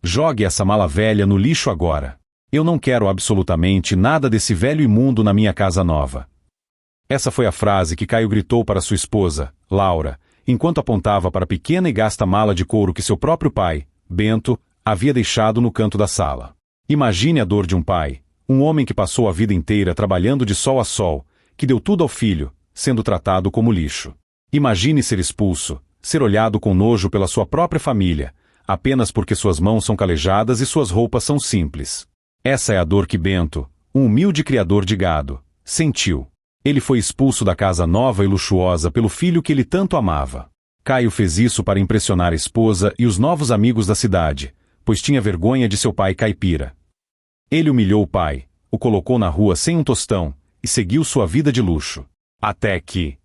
Jogue essa mala velha no lixo agora. Eu não quero absolutamente nada desse velho imundo na minha casa nova. Essa foi a frase que Caio gritou para sua esposa, Laura, enquanto apontava para a pequena e gasta mala de couro que seu próprio pai, Bento, havia deixado no canto da sala. Imagine a dor de um pai, um homem que passou a vida inteira trabalhando de sol a sol, que deu tudo ao filho, sendo tratado como lixo. Imagine ser expulso, ser olhado com nojo pela sua própria família, apenas porque suas mãos são calejadas e suas roupas são simples. Essa é a dor que Bento, um humilde criador de gado, sentiu. Ele foi expulso da casa nova e luxuosa pelo filho que ele tanto amava. Caio fez isso para impressionar a esposa e os novos amigos da cidade, pois tinha vergonha de seu pai caipira. Ele humilhou o pai, o colocou na rua sem um tostão, e seguiu sua vida de luxo. Até que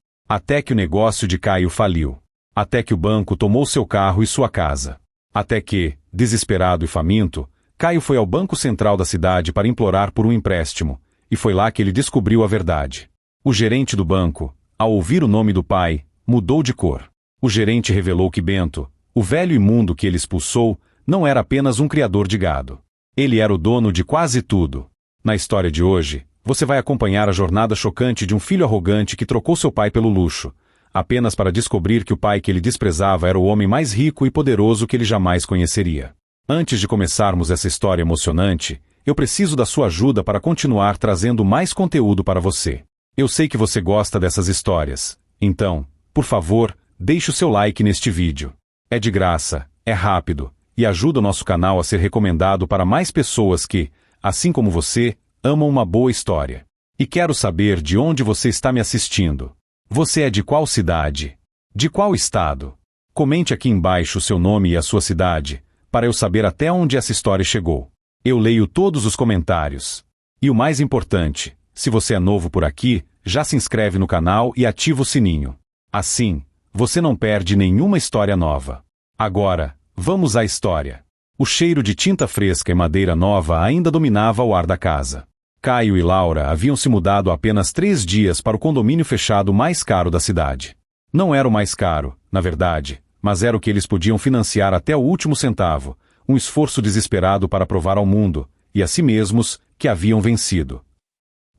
o negócio de Caio faliu. Até que o banco tomou seu carro e sua casa. Até que, desesperado e faminto, Caio foi ao Banco Central da cidade para implorar por um empréstimo, e foi lá que ele descobriu a verdade. O gerente do banco, ao ouvir o nome do pai, mudou de cor. O gerente revelou que Bento, o velho imundo que ele expulsou, não era apenas um criador de gado. Ele era o dono de quase tudo. Na história de hoje, você vai acompanhar a jornada chocante de um filho arrogante que trocou seu pai pelo luxo, apenas para descobrir que o pai que ele desprezava era o homem mais rico e poderoso que ele jamais conheceria. Antes de começarmos essa história emocionante, eu preciso da sua ajuda para continuar trazendo mais conteúdo para você. Eu sei que você gosta dessas histórias, então, por favor, deixe o seu like neste vídeo. É de graça, é rápido, e ajuda o nosso canal a ser recomendado para mais pessoas que, assim como você, amam uma boa história. E quero saber de onde você está me assistindo. Você é de qual cidade? De qual estado? Comente aqui embaixo o seu nome e a sua cidade, para eu saber até onde essa história chegou. Eu leio todos os comentários. E o mais importante, se você é novo por aqui, já se inscreve no canal e ativa o sininho. Assim, você não perde nenhuma história nova. Agora, vamos à história. O cheiro de tinta fresca e madeira nova ainda dominava o ar da casa. Caio e Laura haviam se mudado há apenas 3 dias para o condomínio fechado mais caro da cidade. Não era o mais caro, na verdade, mas era o que eles podiam financiar até o último centavo, um esforço desesperado para provar ao mundo, e a si mesmos, que haviam vencido.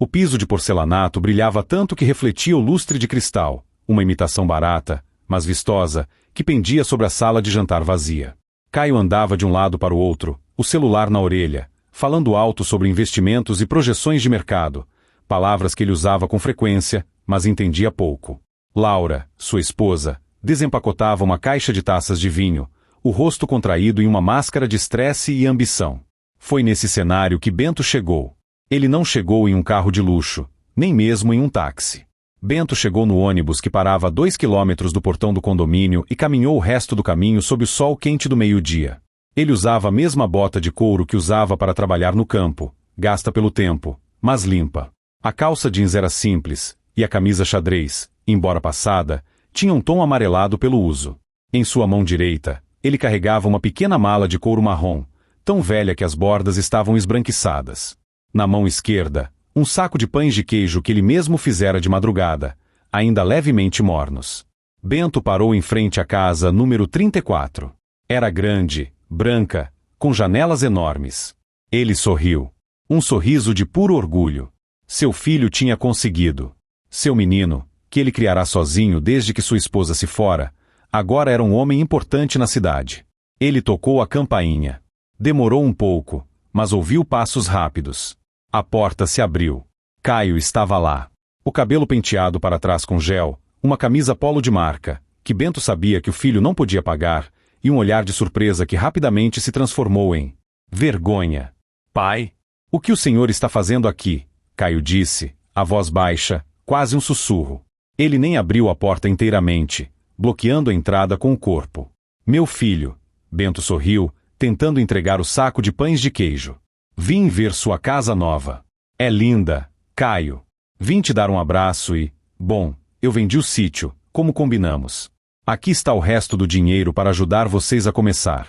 O piso de porcelanato brilhava tanto que refletia o lustre de cristal, uma imitação barata, mas vistosa, que pendia sobre a sala de jantar vazia. Caio andava de um lado para o outro, o celular na orelha, falando alto sobre investimentos e projeções de mercado, palavras que ele usava com frequência, mas entendia pouco. Laura, sua esposa, desempacotava uma caixa de taças de vinho, o rosto contraído em uma máscara de estresse e ambição. Foi nesse cenário que Bento chegou. Ele não chegou em um carro de luxo, nem mesmo em um táxi. Bento chegou no ônibus que parava a 2 quilômetros do portão do condomínio e caminhou o resto do caminho sob o sol quente do meio-dia. Ele usava a mesma bota de couro que usava para trabalhar no campo, gasta pelo tempo, mas limpa. A calça jeans era simples, e a camisa xadrez, embora passada, tinha um tom amarelado pelo uso. Em sua mão direita, ele carregava uma pequena mala de couro marrom, tão velha que as bordas estavam esbranquiçadas. Na mão esquerda, um saco de pães de queijo que ele mesmo fizera de madrugada, ainda levemente mornos. Bento parou em frente à casa número 34. Era grande, branca, com janelas enormes. Ele sorriu. Um sorriso de puro orgulho. Seu filho tinha conseguido. Seu menino, que ele criará sozinho desde que sua esposa se fora, agora era um homem importante na cidade. Ele tocou a campainha. Demorou um pouco, mas ouviu passos rápidos. A porta se abriu. Caio estava lá. O cabelo penteado para trás com gel, uma camisa polo de marca, que Bento sabia que o filho não podia pagar, e um olhar de surpresa que rapidamente se transformou em vergonha. Pai? O que o senhor está fazendo aqui? Caio disse, a voz baixa, quase um sussurro. Ele nem abriu a porta inteiramente, bloqueando a entrada com o corpo. Meu filho. Bento sorriu, tentando entregar o saco de pães de queijo. Vim ver sua casa nova. É linda, Caio. Vim te dar um abraço e, bom, eu vendi o sítio, como combinamos. Aqui está o resto do dinheiro para ajudar vocês a começar.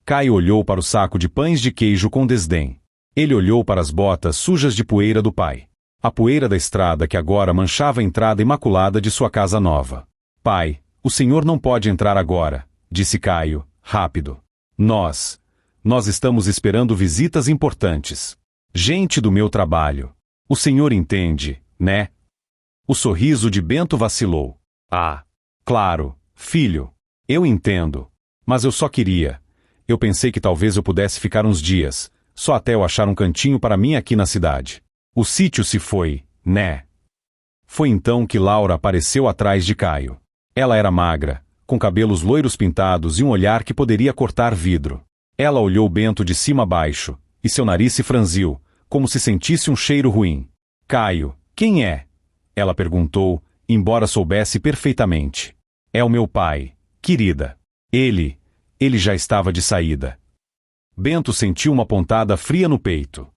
Caio olhou para o saco de pães de queijo com desdém. Ele olhou para as botas sujas de poeira do pai. A poeira da estrada que agora manchava a entrada imaculada de sua casa nova. Pai, o senhor não pode entrar agora, disse Caio, rápido. Nós estamos esperando visitas importantes. Gente do meu trabalho. O senhor entende, né? O sorriso de Bento vacilou. Ah, claro, filho. Eu entendo. Mas eu só queria. Eu pensei que talvez eu pudesse ficar uns dias, só até eu achar um cantinho para mim aqui na cidade. O sítio se foi, né? Foi então que Laura apareceu atrás de Caio. Ela era magra, com cabelos loiros pintados e um olhar que poderia cortar vidro. Ela olhou Bento de cima a baixo, e seu nariz se franziu, como se sentisse um cheiro ruim. Caio, quem é? Ela perguntou, embora soubesse perfeitamente. É o meu pai, querida. Ele já estava de saída. Bento sentiu uma pontada fria no peito.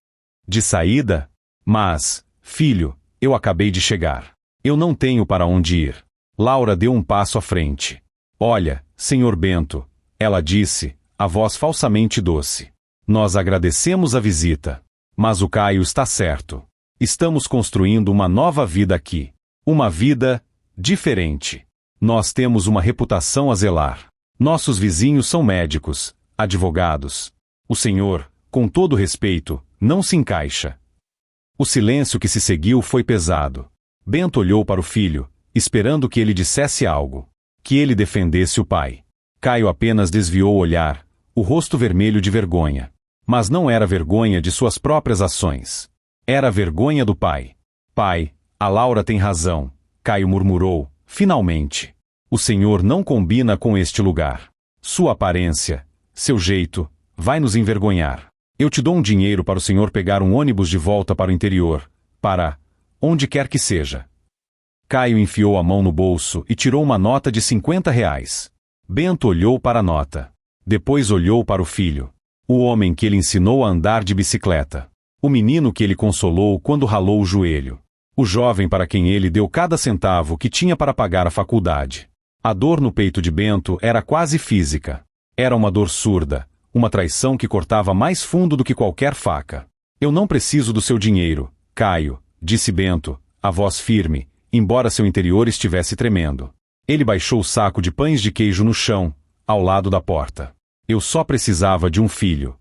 De saída? Mas, filho, eu acabei de chegar. Eu não tenho para onde ir. Laura deu um passo à frente. Olha, senhor Bento, ela disse, a voz falsamente doce. Nós agradecemos a visita. Mas o Caio está certo. Estamos construindo uma nova vida aqui. Uma vida diferente. Nós temos uma reputação a zelar. Nossos vizinhos são médicos, advogados. O senhor, com todo respeito, não se encaixa. O silêncio que se seguiu foi pesado. Bento olhou para o filho, esperando que ele dissesse algo. Que ele defendesse o pai. Caio apenas desviou o olhar, o rosto vermelho de vergonha. Mas não era vergonha de suas próprias ações. Era vergonha do pai. Pai, a Laura tem razão, Caio murmurou, finalmente. O senhor não combina com este lugar. Sua aparência, seu jeito, vai nos envergonhar. Eu te dou um dinheiro para o senhor pegar um ônibus de volta para o interior, para onde quer que seja. Caio enfiou a mão no bolso e tirou uma nota de R$ 50. Bento olhou para a nota. Depois olhou para o filho. O homem que ele ensinou a andar de bicicleta. O menino que ele consolou quando ralou o joelho. O jovem para quem ele deu cada centavo que tinha para pagar a faculdade. A dor no peito de Bento era quase física. Era uma dor surda, uma traição que cortava mais fundo do que qualquer faca. Eu não preciso do seu dinheiro, Caio, disse Bento, a voz firme, embora seu interior estivesse tremendo. Ele baixou o saco de pães de queijo no chão, ao lado da porta. Eu só precisava de um filho.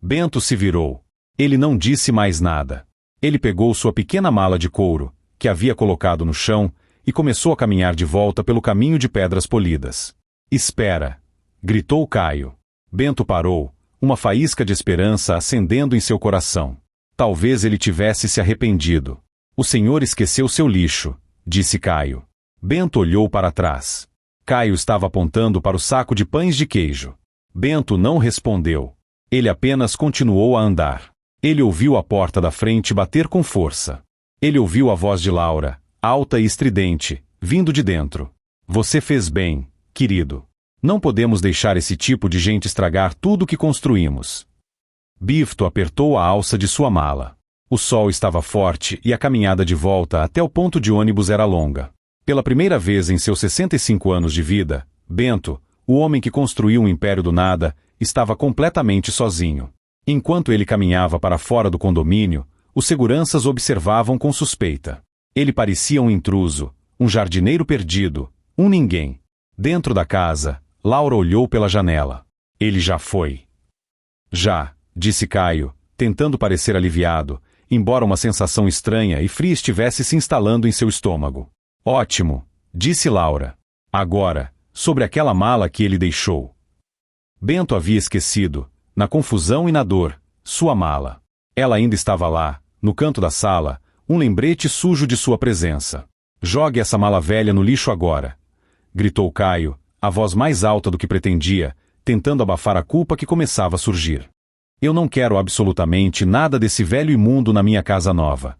Bento se virou. Ele não disse mais nada. Ele pegou sua pequena mala de couro, que havia colocado no chão, e começou a caminhar de volta pelo caminho de pedras polidas. Espera! Gritou Caio. Bento parou, uma faísca de esperança acendendo em seu coração. Talvez ele tivesse se arrependido. O senhor esqueceu seu lixo, disse Caio. Bento olhou para trás. Caio estava apontando para o saco de pães de queijo. Bento não respondeu. Ele apenas continuou a andar. Ele ouviu a porta da frente bater com força. Ele ouviu a voz de Laura, alta e estridente, vindo de dentro. Você fez bem, querido. Não podemos deixar esse tipo de gente estragar tudo o que construímos. Bifto apertou a alça de sua mala. O sol estava forte e a caminhada de volta até o ponto de ônibus era longa. Pela primeira vez em seus 65 anos de vida, Bento, o homem que construiu um império do nada, estava completamente sozinho. Enquanto ele caminhava para fora do condomínio, os seguranças observavam com suspeita. Ele parecia um intruso, um jardineiro perdido, um ninguém. Dentro da casa, Laura olhou pela janela. Ele já foi. Já, disse Caio, tentando parecer aliviado, embora uma sensação estranha e fria estivesse se instalando em seu estômago. Ótimo, disse Laura. Agora, sobre aquela mala que ele deixou. Bento havia esquecido, na confusão e na dor, sua mala. Ela ainda estava lá, no canto da sala, um lembrete sujo de sua presença. Jogue essa mala velha no lixo agora, gritou Caio, a voz mais alta do que pretendia, tentando abafar a culpa que começava a surgir. Eu não quero absolutamente nada desse velho imundo na minha casa nova.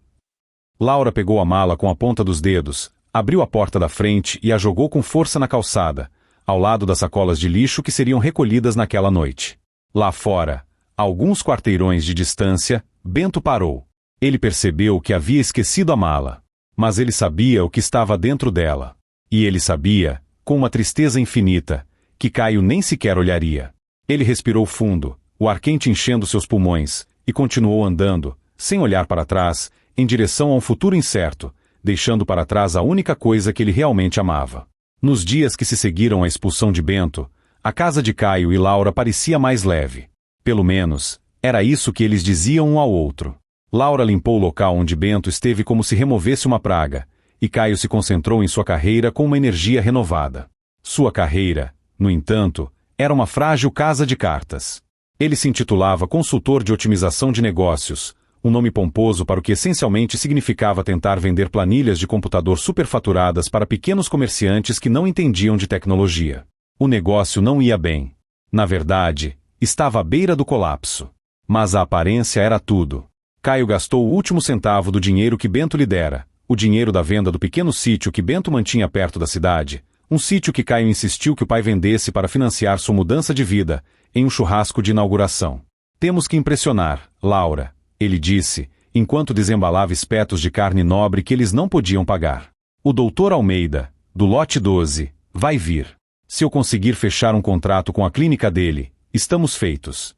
Laura pegou a mala com a ponta dos dedos, abriu a porta da frente e a jogou com força na calçada, ao lado das sacolas de lixo que seriam recolhidas naquela noite. Lá fora, a alguns quarteirões de distância, Bento parou. Ele percebeu que havia esquecido a mala. Mas ele sabia o que estava dentro dela. E ele sabia, com uma tristeza infinita, que Caio nem sequer olharia. Ele respirou fundo, o ar quente enchendo seus pulmões, e continuou andando, sem olhar para trás, em direção a um futuro incerto, deixando para trás a única coisa que ele realmente amava. Nos dias que se seguiram à expulsão de Bento, a casa de Caio e Laura parecia mais leve. Pelo menos, era isso que eles diziam um ao outro. Laura limpou o local onde Bento esteve como se removesse uma praga, e Caio se concentrou em sua carreira com uma energia renovada. Sua carreira, no entanto, era uma frágil casa de cartas. Ele se intitulava consultor de otimização de negócios, um nome pomposo para o que essencialmente significava tentar vender planilhas de computador superfaturadas para pequenos comerciantes que não entendiam de tecnologia. O negócio não ia bem. Na verdade, estava à beira do colapso. Mas a aparência era tudo. Caio gastou o último centavo do dinheiro que Bento lhe dera, o dinheiro da venda do pequeno sítio que Bento mantinha perto da cidade, um sítio que Caio insistiu que o pai vendesse para financiar sua mudança de vida, em um churrasco de inauguração. Temos que impressionar, Laura, ele disse, enquanto desembalava espetos de carne nobre que eles não podiam pagar. O doutor Almeida, do lote 12, vai vir. Se eu conseguir fechar um contrato com a clínica dele, estamos feitos.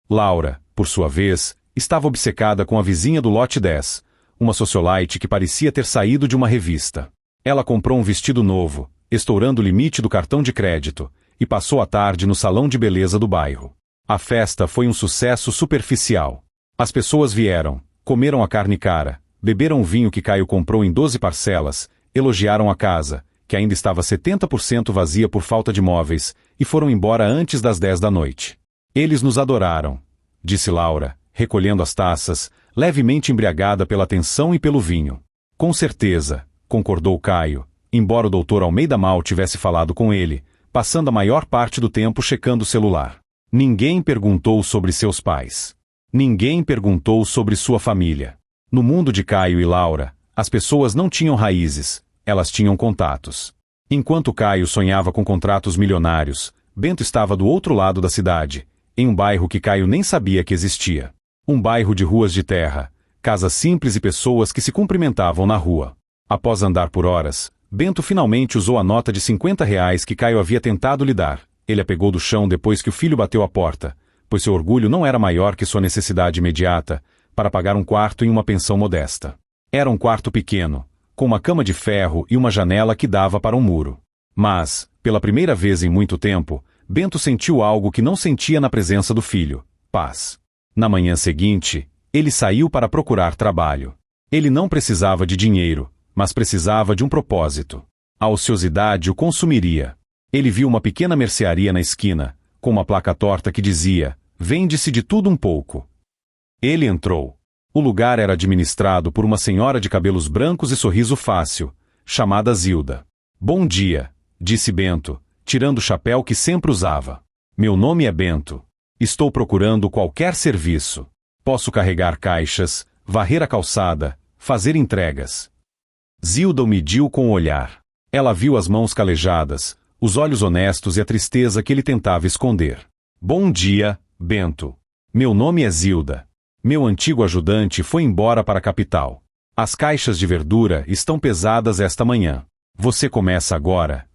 Laura, por sua vez, estava obcecada com a vizinha do lote 10, uma socialite que parecia ter saído de uma revista. Ela comprou um vestido novo, estourando o limite do cartão de crédito, e passou a tarde no salão de beleza do bairro. A festa foi um sucesso superficial. As pessoas vieram, comeram a carne cara, beberam o vinho que Caio comprou em 12 parcelas, elogiaram a casa, que ainda estava 70% vazia por falta de móveis, e foram embora antes das 10 da noite. Eles nos adoraram, disse Laura, recolhendo as taças, levemente embriagada pela atenção e pelo vinho. Com certeza, concordou Caio, embora o doutor Almeida mal tivesse falado com ele, passando a maior parte do tempo checando o celular. Ninguém perguntou sobre seus pais. Ninguém perguntou sobre sua família. No mundo de Caio e Laura, as pessoas não tinham raízes, elas tinham contatos. Enquanto Caio sonhava com contratos milionários, Bento estava do outro lado da cidade, em um bairro que Caio nem sabia que existia. Um bairro de ruas de terra, casas simples e pessoas que se cumprimentavam na rua. Após andar por horas, Bento finalmente usou a nota de R$ 50 que Caio havia tentado lhe dar. Ele a pegou do chão depois que o filho bateu a porta, pois seu orgulho não era maior que sua necessidade imediata, para pagar um quarto em uma pensão modesta. Era um quarto pequeno, com uma cama de ferro e uma janela que dava para um muro. Mas, pela primeira vez em muito tempo, Bento sentiu algo que não sentia na presença do filho: paz. Na manhã seguinte, ele saiu para procurar trabalho. Ele não precisava de dinheiro, mas precisava de um propósito. A ociosidade o consumiria. Ele viu uma pequena mercearia na esquina, com uma placa torta que dizia: vende-se de tudo um pouco. Ele entrou. O lugar era administrado por uma senhora de cabelos brancos e sorriso fácil, chamada Zilda. Bom dia, disse Bento, tirando o chapéu que sempre usava. Meu nome é Bento. Estou procurando qualquer serviço. Posso carregar caixas, varrer a calçada, fazer entregas. Zilda o mediu com o olhar. Ela viu as mãos calejadas, os olhos honestos e a tristeza que ele tentava esconder. Bom dia, Bento. Meu nome é Zilda. Meu antigo ajudante foi embora para a capital. As caixas de verdura estão pesadas esta manhã. Você começa agora.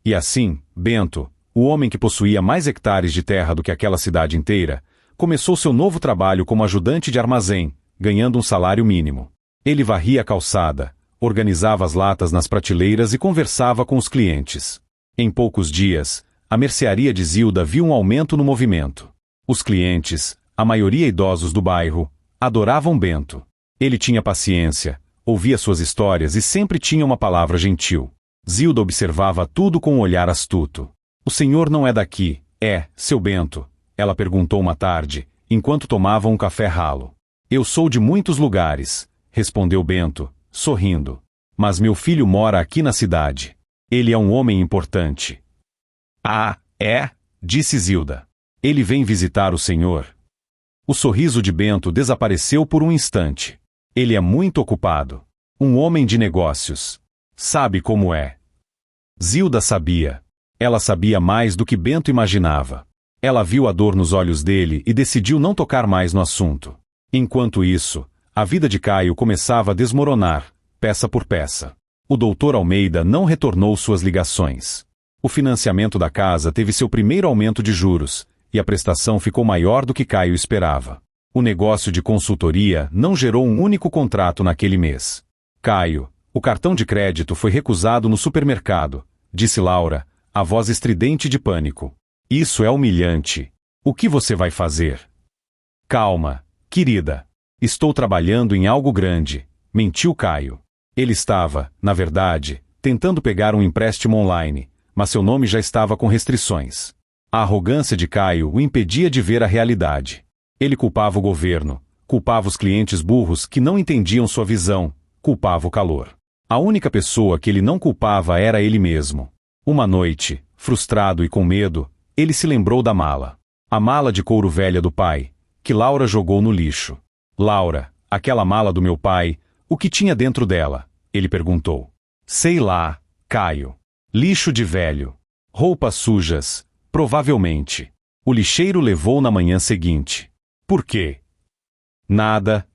E assim, Bento, o homem que possuía mais hectares de terra do que aquela cidade inteira, começou seu novo trabalho como ajudante de armazém, ganhando um salário mínimo. Ele varria a calçada, organizava as latas nas prateleiras e conversava com os clientes. Em poucos dias, a mercearia de Zilda viu um aumento no movimento. Os clientes, a maioria idosos do bairro, adoravam Bento. Ele tinha paciência, ouvia suas histórias e sempre tinha uma palavra gentil. Zilda observava tudo com um olhar astuto. O senhor não é daqui, é, seu Bento? Ela perguntou uma tarde, enquanto tomavam um café ralo. Eu sou de muitos lugares, respondeu Bento, sorrindo. Mas meu filho mora aqui na cidade. Ele é um homem importante. Ah, é? Disse Zilda. Ele vem visitar o senhor. O sorriso de Bento desapareceu por um instante. Ele é muito ocupado. Um homem de negócios. Sabe como é. Zilda sabia. Ela sabia mais do que Bento imaginava. Ela viu a dor nos olhos dele e decidiu não tocar mais no assunto. Enquanto isso, a vida de Caio começava a desmoronar, peça por peça. O doutor Almeida não retornou suas ligações. O financiamento da casa teve seu primeiro aumento de juros, e a prestação ficou maior do que Caio esperava. O negócio de consultoria não gerou um único contrato naquele mês. Caio, o cartão de crédito foi recusado no supermercado, disse Laura, a voz estridente de pânico. Isso é humilhante. O que você vai fazer? Calma, querida. Estou trabalhando em algo grande, mentiu Caio. Ele estava, na verdade, tentando pegar um empréstimo online, mas seu nome já estava com restrições. A arrogância de Caio o impedia de ver a realidade. Ele culpava o governo, culpava os clientes burros que não entendiam sua visão, culpava o calor. A única pessoa que ele não culpava era ele mesmo. Uma noite, frustrado e com medo, ele se lembrou da mala. A mala de couro velha do pai, que Laura jogou no lixo. Laura, aquela mala do meu pai, o que tinha dentro dela? Ele perguntou. Sei lá, Caio. Lixo de velho. Roupas sujas, provavelmente. O lixeiro levou na manhã seguinte. Por quê? Nada,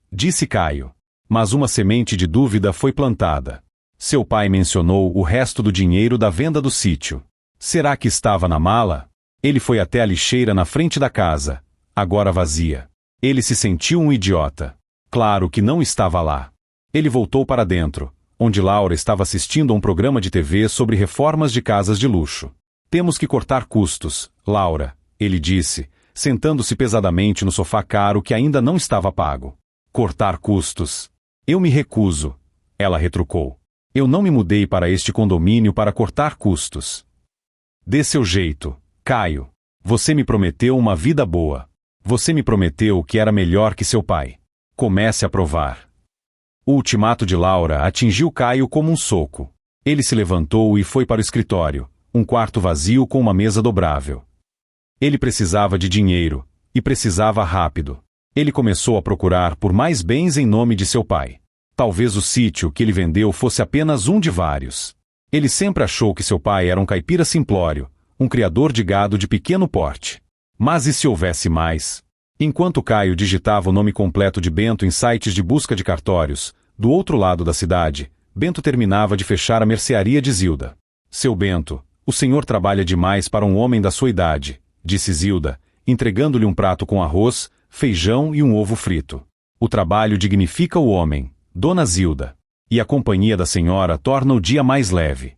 disse Caio. Mas uma semente de dúvida foi plantada. Seu pai mencionou o resto do dinheiro da venda do sítio. Será que estava na mala? Ele foi até a lixeira na frente da casa, agora vazia. Ele se sentiu um idiota. Claro que não estava lá. Ele voltou para dentro, onde Laura estava assistindo a um programa de TV sobre reformas de casas de luxo. Temos que cortar custos, Laura, ele disse, sentando-se pesadamente no sofá caro que ainda não estava pago. Cortar custos. Eu me recuso, ela retrucou. Eu não me mudei para este condomínio para cortar custos. Dê seu jeito, Caio. Você me prometeu uma vida boa. Você me prometeu que era melhor que seu pai. Comece a provar. O ultimato de Laura atingiu Caio como um soco. Ele se levantou e foi para o escritório, um quarto vazio com uma mesa dobrável. Ele precisava de dinheiro, e precisava rápido. Ele começou a procurar por mais bens em nome de seu pai. Talvez o sítio que ele vendeu fosse apenas um de vários. Ele sempre achou que seu pai era um caipira simplório, um criador de gado de pequeno porte. Mas e se houvesse mais? Enquanto Caio digitava o nome completo de Bento em sites de busca de cartórios, do outro lado da cidade, Bento terminava de fechar a mercearia de Zilda. Seu Bento, o senhor trabalha demais para um homem da sua idade, disse Zilda, entregando-lhe um prato com arroz, feijão e um ovo frito. O trabalho dignifica o homem, dona Zilda, e a companhia da senhora torna o dia mais leve.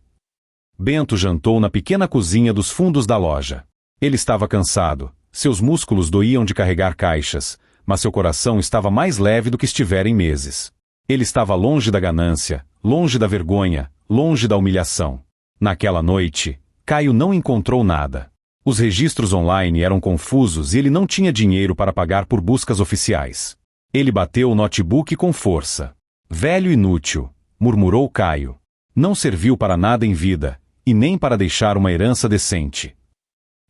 Bento jantou na pequena cozinha dos fundos da loja. Ele estava cansado, seus músculos doíam de carregar caixas, mas seu coração estava mais leve do que estivera em meses. Ele estava longe da ganância, longe da vergonha, longe da humilhação. Naquela noite, Caio não encontrou nada. Os registros online eram confusos e ele não tinha dinheiro para pagar por buscas oficiais. Ele bateu o notebook com força. Velho inútil, murmurou Caio. Não serviu para nada em vida, e nem para deixar uma herança decente.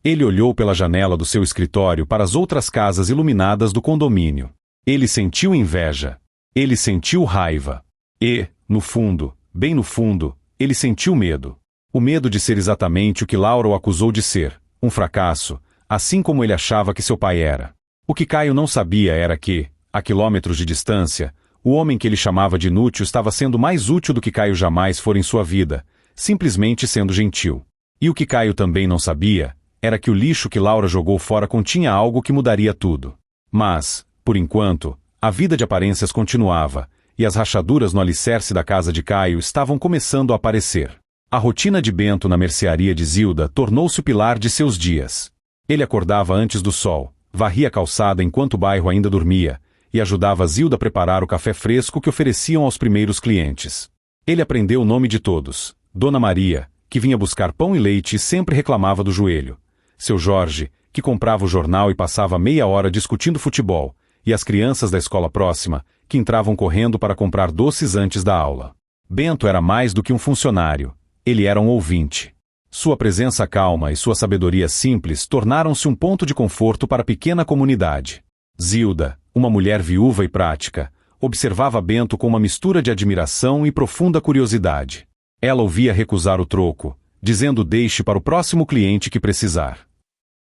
Ele olhou pela janela do seu escritório para as outras casas iluminadas do condomínio. Ele sentiu inveja. Ele sentiu raiva. E, no fundo, bem no fundo, ele sentiu medo. O medo de ser exatamente o que Laura o acusou de ser, um fracasso, assim como ele achava que seu pai era. O que Caio não sabia era que, a quilômetros de distância, o homem que ele chamava de inútil estava sendo mais útil do que Caio jamais fora em sua vida, simplesmente sendo gentil. E o que Caio também não sabia era que o lixo que Laura jogou fora continha algo que mudaria tudo. Mas, por enquanto, a vida de aparências continuava, e as rachaduras no alicerce da casa de Caio estavam começando a aparecer. A rotina de Bento na mercearia de Zilda tornou-se o pilar de seus dias. Ele acordava antes do sol, varria a calçada enquanto o bairro ainda dormia, e ajudava Zilda a preparar o café fresco que ofereciam aos primeiros clientes. Ele aprendeu o nome de todos. Dona Maria, que vinha buscar pão e leite e sempre reclamava do joelho. Seu Jorge, que comprava o jornal e passava meia hora discutindo futebol, e as crianças da escola próxima, que entravam correndo para comprar doces antes da aula. Bento era mais do que um funcionário. Ele era um ouvinte. Sua presença calma e sua sabedoria simples tornaram-se um ponto de conforto para a pequena comunidade. Zilda, uma mulher viúva e prática, observava Bento com uma mistura de admiração e profunda curiosidade. Ela o via recusar o troco, dizendo deixe para o próximo cliente que precisar.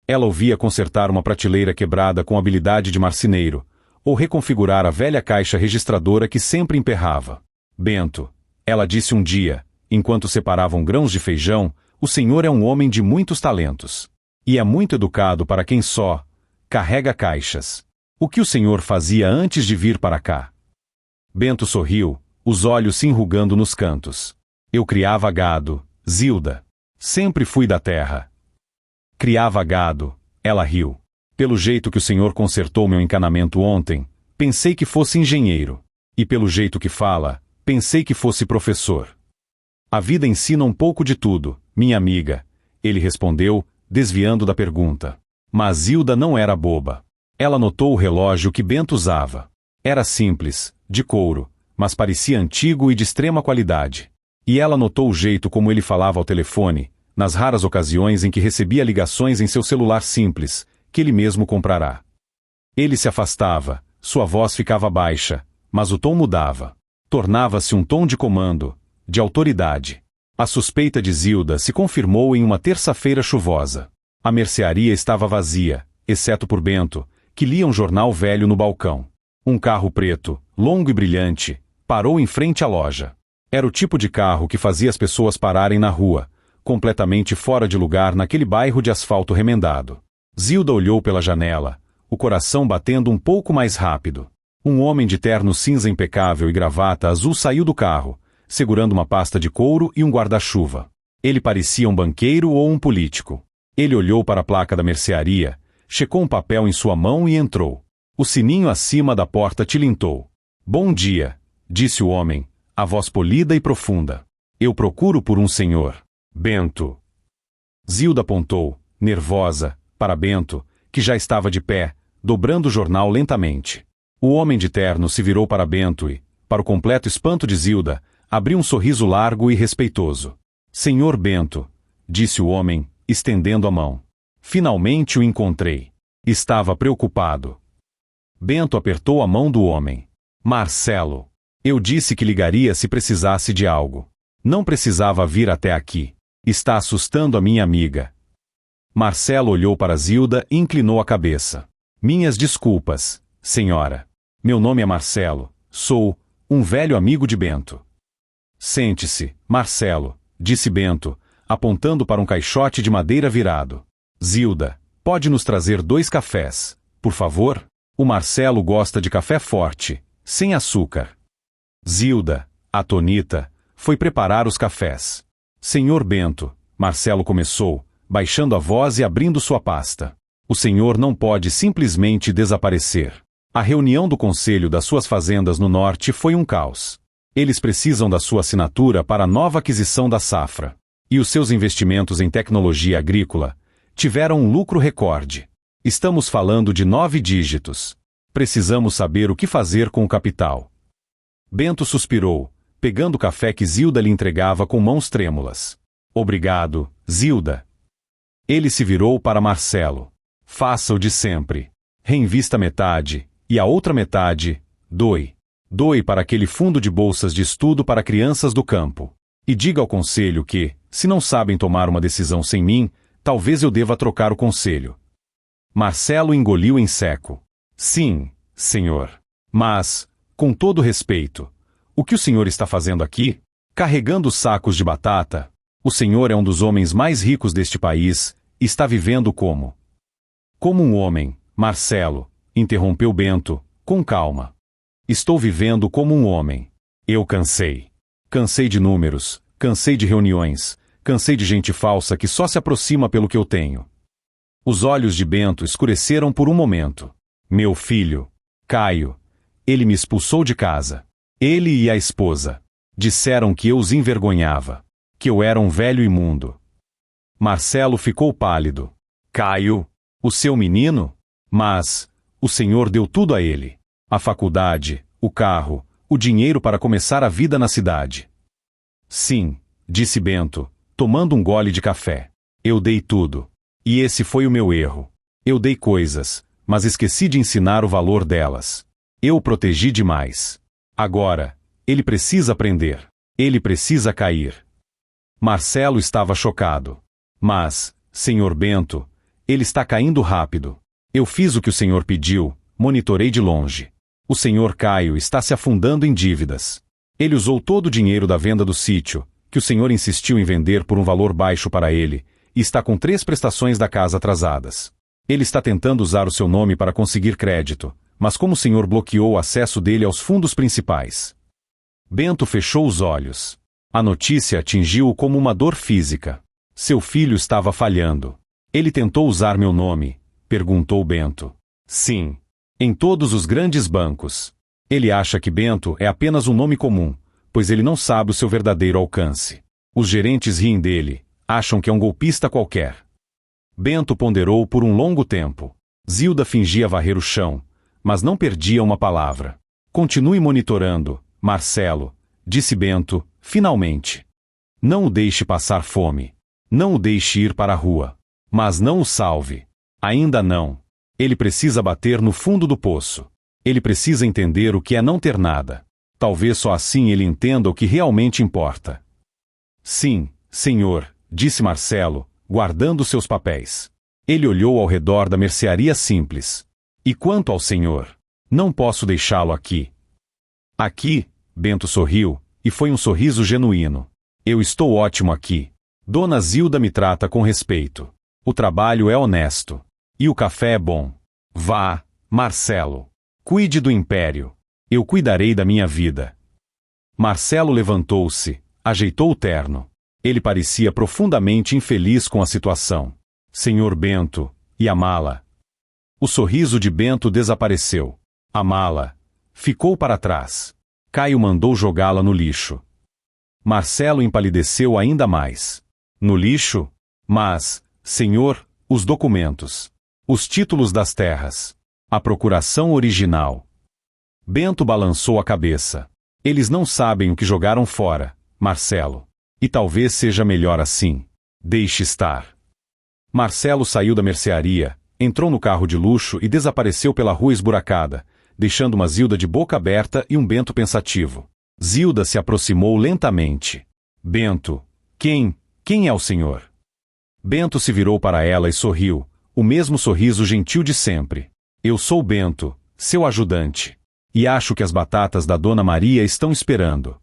Ela o via consertar uma prateleira quebrada com habilidade de marceneiro, ou reconfigurar a velha caixa registradora que sempre emperrava. Bento, ela disse um dia, enquanto separavam grãos de feijão, o senhor é um homem de muitos talentos. E é muito educado para quem só carrega caixas. O que o senhor fazia antes de vir para cá? Bento sorriu, os olhos se enrugando nos cantos. Eu criava gado, Zilda. Sempre fui da terra. Criava gado, Ela riu. Pelo jeito que o senhor consertou meu encanamento ontem, pensei que fosse engenheiro. E pelo jeito que fala, pensei que fosse professor. A vida ensina um pouco de tudo, minha amiga, ele respondeu, desviando da pergunta. Mas Zilda não era boba. Ela notou o relógio que Bento usava. Era simples, de couro, mas parecia antigo e de extrema qualidade. E ela notou o jeito como ele falava ao telefone, nas raras ocasiões em que recebia ligações em seu celular simples, que ele mesmo comprará. Ele se afastava, sua voz ficava baixa, mas o tom mudava. Tornava-se um tom de comando, de autoridade. A suspeita de Zilda se confirmou em uma terça-feira chuvosa. A mercearia estava vazia, exceto por Bento, que lia um jornal velho no balcão. Um carro preto, longo e brilhante, parou em frente à loja. Era o tipo de carro que fazia as pessoas pararem na rua, completamente fora de lugar naquele bairro de asfalto remendado. Zilda olhou pela janela, o coração batendo um pouco mais rápido. Um homem de terno cinza impecável e gravata azul saiu do carro, segurando uma pasta de couro e um guarda-chuva. Ele parecia um banqueiro ou um político. Ele olhou para a placa da mercearia, checou um papel em sua mão e entrou. O sininho acima da porta tilintou. Bom dia, disse o homem, a voz polida e profunda. Eu procuro por um senhor. Bento. Zilda apontou, nervosa, para Bento, que já estava de pé, dobrando o jornal lentamente. O homem de terno se virou para Bento e, para o completo espanto de Zilda, abriu um sorriso largo e respeitoso. Senhor Bento, disse o homem, estendendo a mão. Finalmente o encontrei. Estava preocupado. Bento apertou a mão do homem. Marcelo. Eu disse que ligaria se precisasse de algo. Não precisava vir até aqui. Está assustando a minha amiga. Marcelo olhou para Zilda e inclinou a cabeça. Minhas desculpas, senhora. Meu nome é Marcelo. Sou um velho amigo de Bento. Sente-se, Marcelo, disse Bento, apontando para um caixote de madeira virado. Zilda, pode nos trazer 2 cafés, por favor? O Marcelo gosta de café forte, sem açúcar. Zilda, atônita, foi preparar os cafés. Senhor Bento, Marcelo começou, baixando a voz e abrindo sua pasta. O senhor não pode simplesmente desaparecer. A reunião do conselho das suas fazendas no norte foi um caos. Eles precisam da sua assinatura para a nova aquisição da safra. E os seus investimentos em tecnologia agrícola tiveram um lucro recorde. Estamos falando de 9 dígitos. Precisamos saber o que fazer com o capital. Bento suspirou, pegando o café que Zilda lhe entregava com mãos trêmulas. Obrigado, Zilda. Ele se virou para Marcelo. Faça o de sempre. Reinvista metade, e a outra metade, doe. Doe para aquele fundo de bolsas de estudo para crianças do campo. E diga ao conselho que, se não sabem tomar uma decisão sem mim, talvez eu deva trocar o conselho. Marcelo engoliu em seco. Sim, senhor. Mas, com todo respeito, o que o senhor está fazendo aqui? Carregando sacos de batata? O senhor é um dos homens mais ricos deste país, e está vivendo como? Como um homem, Marcelo, interrompeu Bento, com calma. Estou vivendo como um homem. Eu cansei. Cansei de números, cansei de reuniões, cansei de gente falsa que só se aproxima pelo que eu tenho. Os olhos de Bento escureceram por um momento. Meu filho, Caio, ele me expulsou de casa. Ele e a esposa. Disseram que eu os envergonhava. Que eu era um velho imundo. Marcelo ficou pálido. Caio, o seu menino? Mas, o senhor deu tudo a ele. A faculdade, o carro, o dinheiro para começar a vida na cidade. Sim, disse Bento, tomando um gole de café. Eu dei tudo. E esse foi o meu erro. Eu dei coisas, mas esqueci de ensinar o valor delas. Eu o protegi demais. Agora, ele precisa aprender. Ele precisa cair. Marcelo estava chocado. Mas, senhor Bento, ele está caindo rápido. Eu fiz o que o senhor pediu, monitorei de longe. O senhor Caio está se afundando em dívidas. Ele usou todo o dinheiro da venda do sítio, que o senhor insistiu em vender por um valor baixo para ele, e está com 3 prestações da casa atrasadas. Ele está tentando usar o seu nome para conseguir crédito, mas como o senhor bloqueou o acesso dele aos fundos principais? Bento fechou os olhos. A notícia atingiu-o como uma dor física. Seu filho estava falhando. Ele tentou usar meu nome, Perguntou Bento. Sim. Em todos os grandes bancos. Ele acha que Bento é apenas um nome comum, pois ele não sabe o seu verdadeiro alcance. Os gerentes riem dele, acham que é um golpista qualquer. Bento ponderou por um longo tempo. Zilda fingia varrer o chão, mas não perdia uma palavra. Continue monitorando, Marcelo, disse Bento, finalmente. Não o deixe passar fome. Não o deixe ir para a rua. Mas não o salve. Ainda não. Ele precisa bater no fundo do poço. Ele precisa entender o que é não ter nada. Talvez só assim ele entenda o que realmente importa. Sim, senhor, disse Marcelo, guardando seus papéis. Ele olhou ao redor da mercearia simples. E quanto ao senhor? Não posso deixá-lo aqui. Aqui, Bento sorriu, e foi um sorriso genuíno. Eu estou ótimo aqui. Dona Zilda me trata com respeito. O trabalho é honesto. E o café é bom. Vá, Marcelo. Cuide do império. Eu cuidarei da minha vida. Marcelo levantou-se, ajeitou o terno. Ele parecia profundamente infeliz com a situação. Senhor Bento, e a mala? O sorriso de Bento desapareceu. A mala ficou para trás. Caio mandou jogá-la no lixo. Marcelo empalideceu ainda mais. No lixo? Mas, senhor, os documentos. Os títulos das terras. A procuração original. Bento balançou a cabeça. Eles não sabem o que jogaram fora, Marcelo. E talvez seja melhor assim. Deixe estar. Marcelo saiu da mercearia, entrou no carro de luxo e desapareceu pela rua esburacada, deixando uma Zilda de boca aberta e um Bento pensativo. Zilda se aproximou lentamente. Bento, quem é o senhor? Bento se virou para ela e sorriu, o mesmo sorriso gentil de sempre. Eu sou Bento, seu ajudante. E acho que as batatas da Dona Maria estão esperando.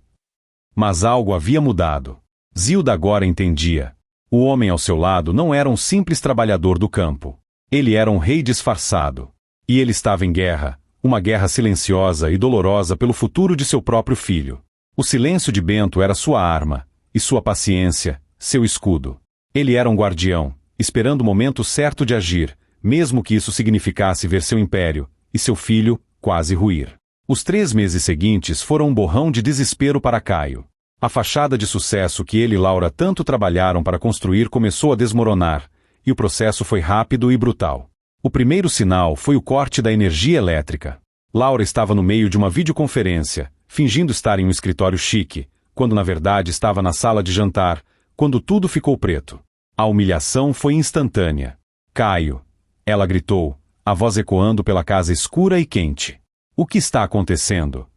Mas algo havia mudado. Zilda agora entendia. O homem ao seu lado não era um simples trabalhador do campo. Ele era um rei disfarçado. E ele estava em guerra, uma guerra silenciosa e dolorosa pelo futuro de seu próprio filho. O silêncio de Bento era sua arma, e sua paciência, seu escudo. Ele era um guardião, esperando o momento certo de agir, mesmo que isso significasse ver seu império, e seu filho, quase ruir. Os 3 meses seguintes foram um borrão de desespero para Caio. A fachada de sucesso que ele e Laura tanto trabalharam para construir começou a desmoronar, e o processo foi rápido e brutal. O primeiro sinal foi o corte da energia elétrica. Laura estava no meio de uma videoconferência, fingindo estar em um escritório chique, quando na verdade estava na sala de jantar, quando tudo ficou preto. A humilhação foi instantânea. Caio, ela gritou, a voz ecoando pela casa escura e quente. O que está acontecendo?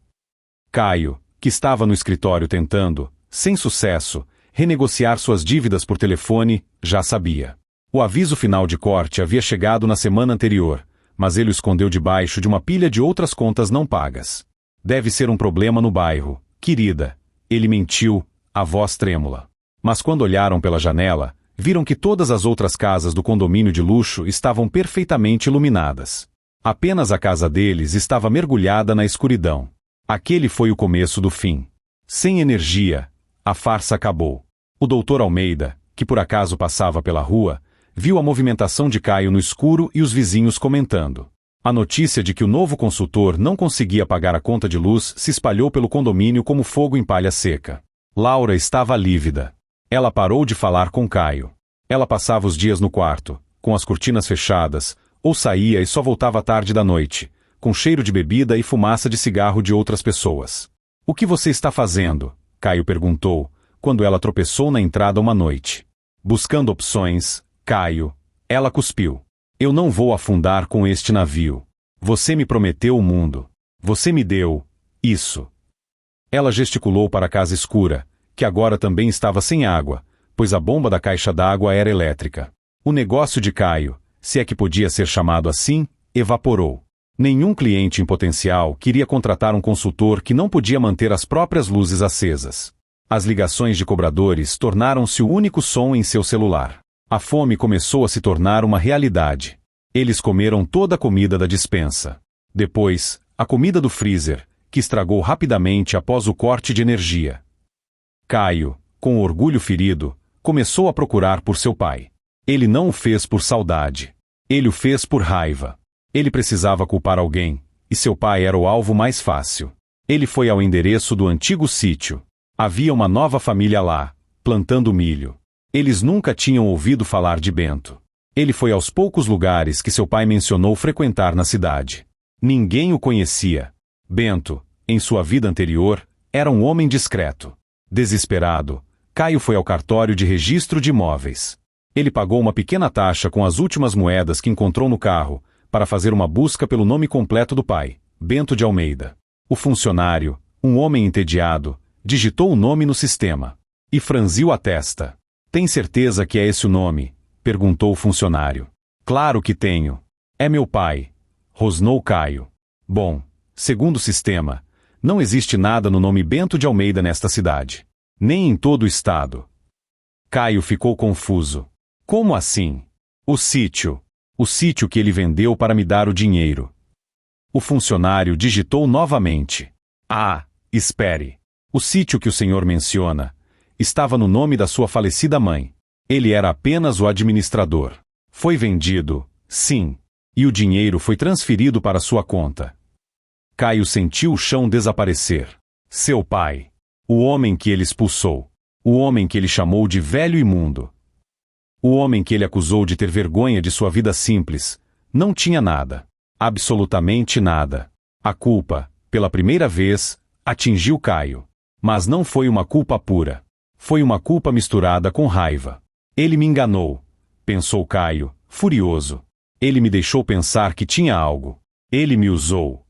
Caio, que estava no escritório tentando, sem sucesso, renegociar suas dívidas por telefone, já sabia. O aviso final de corte havia chegado na semana anterior, mas ele o escondeu debaixo de uma pilha de outras contas não pagas. Deve ser um problema no bairro, querida. Ele mentiu, a voz trêmula. Mas quando olharam pela janela, viram que todas as outras casas do condomínio de luxo estavam perfeitamente iluminadas. Apenas a casa deles estava mergulhada na escuridão. Aquele foi o começo do fim. Sem energia, a farsa acabou. O doutor Almeida, que por acaso passava pela rua, viu a movimentação de Caio no escuro e os vizinhos comentando. A notícia de que o novo consultor não conseguia pagar a conta de luz se espalhou pelo condomínio como fogo em palha seca. Laura estava lívida. Ela parou de falar com Caio. Ela passava os dias no quarto, com as cortinas fechadas, ou saía e só voltava tarde da noite, com cheiro de bebida e fumaça de cigarro de outras pessoas. O que você está fazendo? Caio perguntou, quando ela tropeçou na entrada uma noite. Buscando opções, Caio. Ela cuspiu. Eu não vou afundar com este navio. Você me prometeu o mundo. Você me deu isso. Ela gesticulou para a casa escura, que agora também estava sem água, pois a bomba da caixa d'água era elétrica. O negócio de Caio, se é que podia ser chamado assim, evaporou. Nenhum cliente em potencial queria contratar um consultor que não podia manter as próprias luzes acesas. As ligações de cobradores tornaram-se o único som em seu celular. A fome começou a se tornar uma realidade. Eles comeram toda a comida da despensa. Depois, a comida do freezer, que estragou rapidamente após o corte de energia. Caio, com o orgulho ferido, começou a procurar por seu pai. Ele não o fez por saudade. Ele o fez por raiva. Ele precisava culpar alguém, e seu pai era o alvo mais fácil. Ele foi ao endereço do antigo sítio. Havia uma nova família lá, plantando milho. Eles nunca tinham ouvido falar de Bento. Ele foi aos poucos lugares que seu pai mencionou frequentar na cidade. Ninguém o conhecia. Bento, em sua vida anterior, era um homem discreto. Desesperado, Caio foi ao cartório de registro de imóveis. Ele pagou uma pequena taxa com as últimas moedas que encontrou no carro, para fazer uma busca pelo nome completo do pai, Bento de Almeida. O funcionário, um homem entediado, digitou o nome no sistema. E franziu a testa. Tem certeza que é esse o nome? Perguntou o funcionário. Claro que tenho. É meu pai. Rosnou Caio. Bom, segundo o sistema, não existe nada no nome Bento de Almeida nesta cidade. Nem em todo o estado. Caio ficou confuso. Como assim? O sítio. O sítio que ele vendeu para me dar o dinheiro. O funcionário digitou novamente. Ah, espere. O sítio que o senhor menciona estava no nome da sua falecida mãe. Ele era apenas o administrador. Foi vendido, sim, e o dinheiro foi transferido para sua conta. Caio sentiu o chão desaparecer. Seu pai. O homem que ele expulsou. O homem que ele chamou de velho imundo. O homem que ele acusou de ter vergonha de sua vida simples. Não tinha nada. Absolutamente nada. A culpa, pela primeira vez, atingiu Caio. Mas não foi uma culpa pura. Foi uma culpa misturada com raiva. Ele me enganou, pensou Caio, furioso. Ele me deixou pensar que tinha algo. Ele me usou.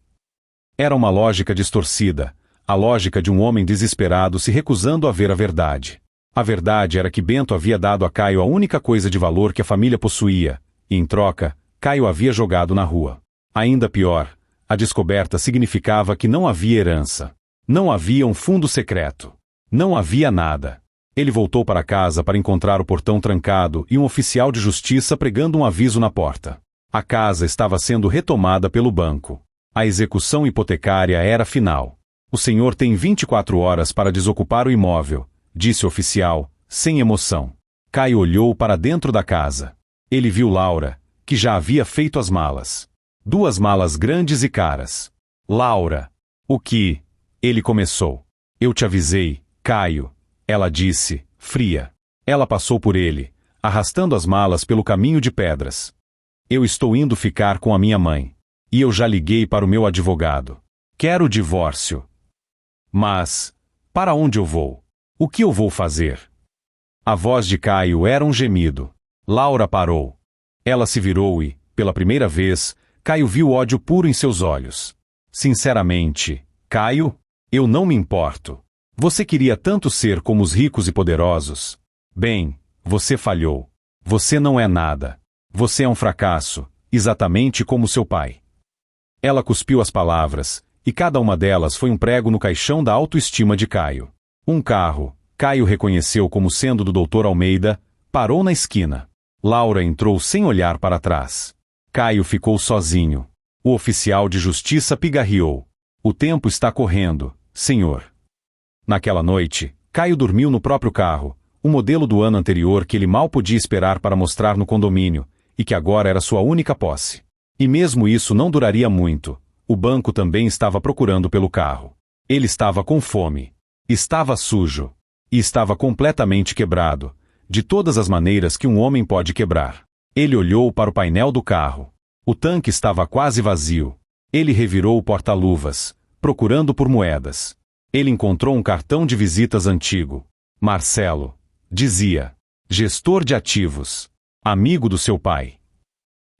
Era uma lógica distorcida, a lógica de um homem desesperado se recusando a ver a verdade. A verdade era que Bento havia dado a Caio a única coisa de valor que a família possuía, e em troca, Caio havia jogado na rua. Ainda pior, a descoberta significava que não havia herança. Não havia um fundo secreto. Não havia nada. Ele voltou para casa para encontrar o portão trancado e um oficial de justiça pregando um aviso na porta. A casa estava sendo retomada pelo banco. A execução hipotecária era final. O senhor tem 24 horas para desocupar o imóvel, disse o oficial, sem emoção. Caio olhou para dentro da casa. Ele viu Laura, que já havia feito as malas. 2 malas grandes e caras. Laura. O que? Ele começou. Eu te avisei, Caio. Ela disse, fria. Ela passou por ele, arrastando as malas pelo caminho de pedras. Eu estou indo ficar com a minha mãe. E eu já liguei para o meu advogado. Quero o divórcio. Mas, para onde eu vou? O que eu vou fazer? A voz de Caio era um gemido. Laura parou. Ela se virou e, pela primeira vez, Caio viu ódio puro em seus olhos. Sinceramente, Caio, eu não me importo. Você queria tanto ser como os ricos e poderosos. Bem, você falhou. Você não é nada. Você é um fracasso, exatamente como seu pai. Ela cuspiu as palavras, e cada uma delas foi um prego no caixão da autoestima de Caio. Um carro, Caio reconheceu como sendo do Dr. Almeida, parou na esquina. Laura entrou sem olhar para trás. Caio ficou sozinho. O oficial de justiça pigarreou. O tempo está correndo, senhor. Naquela noite, Caio dormiu no próprio carro, o modelo do ano anterior que ele mal podia esperar para mostrar no condomínio, e que agora era sua única posse. E mesmo isso não duraria muito. O banco também estava procurando pelo carro. Ele estava com fome. Estava sujo. E estava completamente quebrado, de todas as maneiras que um homem pode quebrar. Ele olhou para o painel do carro. O tanque estava quase vazio. Ele revirou o porta-luvas, procurando por moedas. Ele encontrou um cartão de visitas antigo. Marcelo, dizia, gestor de ativos, amigo do seu pai.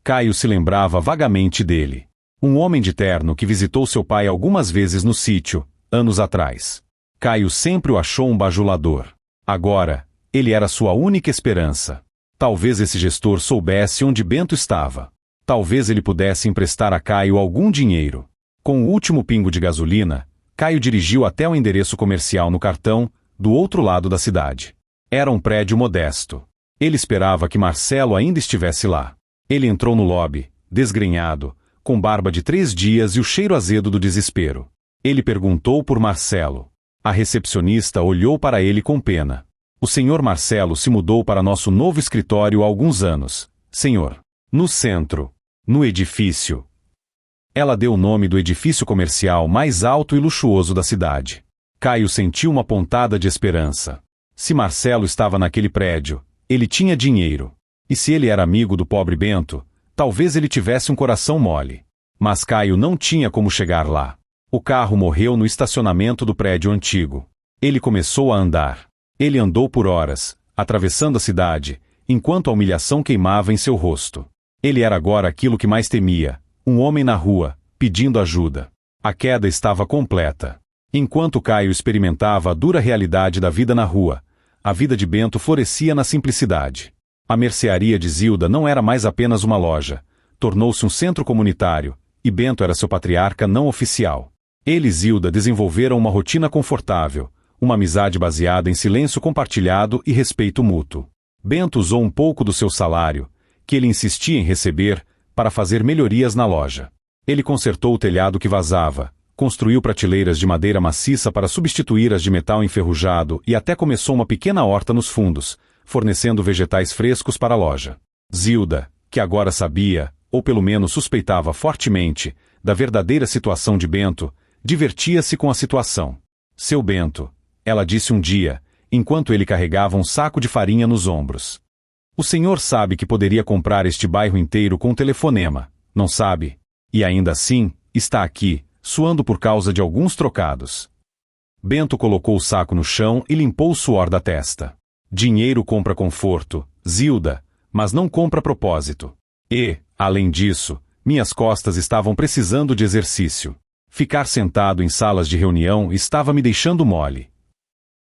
Caio se lembrava vagamente dele. Um homem de terno que visitou seu pai algumas vezes no sítio, anos atrás. Caio sempre o achou um bajulador. Agora, ele era sua única esperança. Talvez esse gestor soubesse onde Bento estava. Talvez ele pudesse emprestar a Caio algum dinheiro. Com o último pingo de gasolina, Caio dirigiu até o endereço comercial no cartão, do outro lado da cidade. Era um prédio modesto. Ele esperava que Marcelo ainda estivesse lá. Ele entrou no lobby, desgrenhado, com barba de 3 dias e o cheiro azedo do desespero. Ele perguntou por Marcelo. A recepcionista olhou para ele com pena. O senhor Marcelo se mudou para nosso novo escritório há alguns anos, senhor. No centro. No edifício. Ela deu o nome do edifício comercial mais alto e luxuoso da cidade. Caio sentiu uma pontada de esperança. Se Marcelo estava naquele prédio, ele tinha dinheiro. E se ele era amigo do pobre Bento, talvez ele tivesse um coração mole. Mas Caio não tinha como chegar lá. O carro morreu no estacionamento do prédio antigo. Ele começou a andar. Ele andou por horas, atravessando a cidade, enquanto a humilhação queimava em seu rosto. Ele era agora aquilo que mais temia, um homem na rua, pedindo ajuda. A queda estava completa. Enquanto Caio experimentava a dura realidade da vida na rua, a vida de Bento florescia na simplicidade. A mercearia de Zilda não era mais apenas uma loja, tornou-se um centro comunitário, e Bento era seu patriarca não oficial. Ele e Zilda desenvolveram uma rotina confortável, uma amizade baseada em silêncio compartilhado e respeito mútuo. Bento usou um pouco do seu salário, que ele insistia em receber, para fazer melhorias na loja. Ele consertou o telhado que vazava, construiu prateleiras de madeira maciça para substituir as de metal enferrujado e até começou uma pequena horta nos fundos, fornecendo vegetais frescos para a loja. Zilda, que agora sabia, ou pelo menos suspeitava fortemente, da verdadeira situação de Bento, divertia-se com a situação. Seu Bento, ela disse um dia, enquanto ele carregava um saco de farinha nos ombros. O senhor sabe que poderia comprar este bairro inteiro com um telefonema, não sabe? E ainda assim, está aqui, suando por causa de alguns trocados. Bento colocou o saco no chão e limpou o suor da testa. Dinheiro compra conforto, Zilda, mas não compra propósito. E, além disso, minhas costas estavam precisando de exercício. Ficar sentado em salas de reunião estava me deixando mole.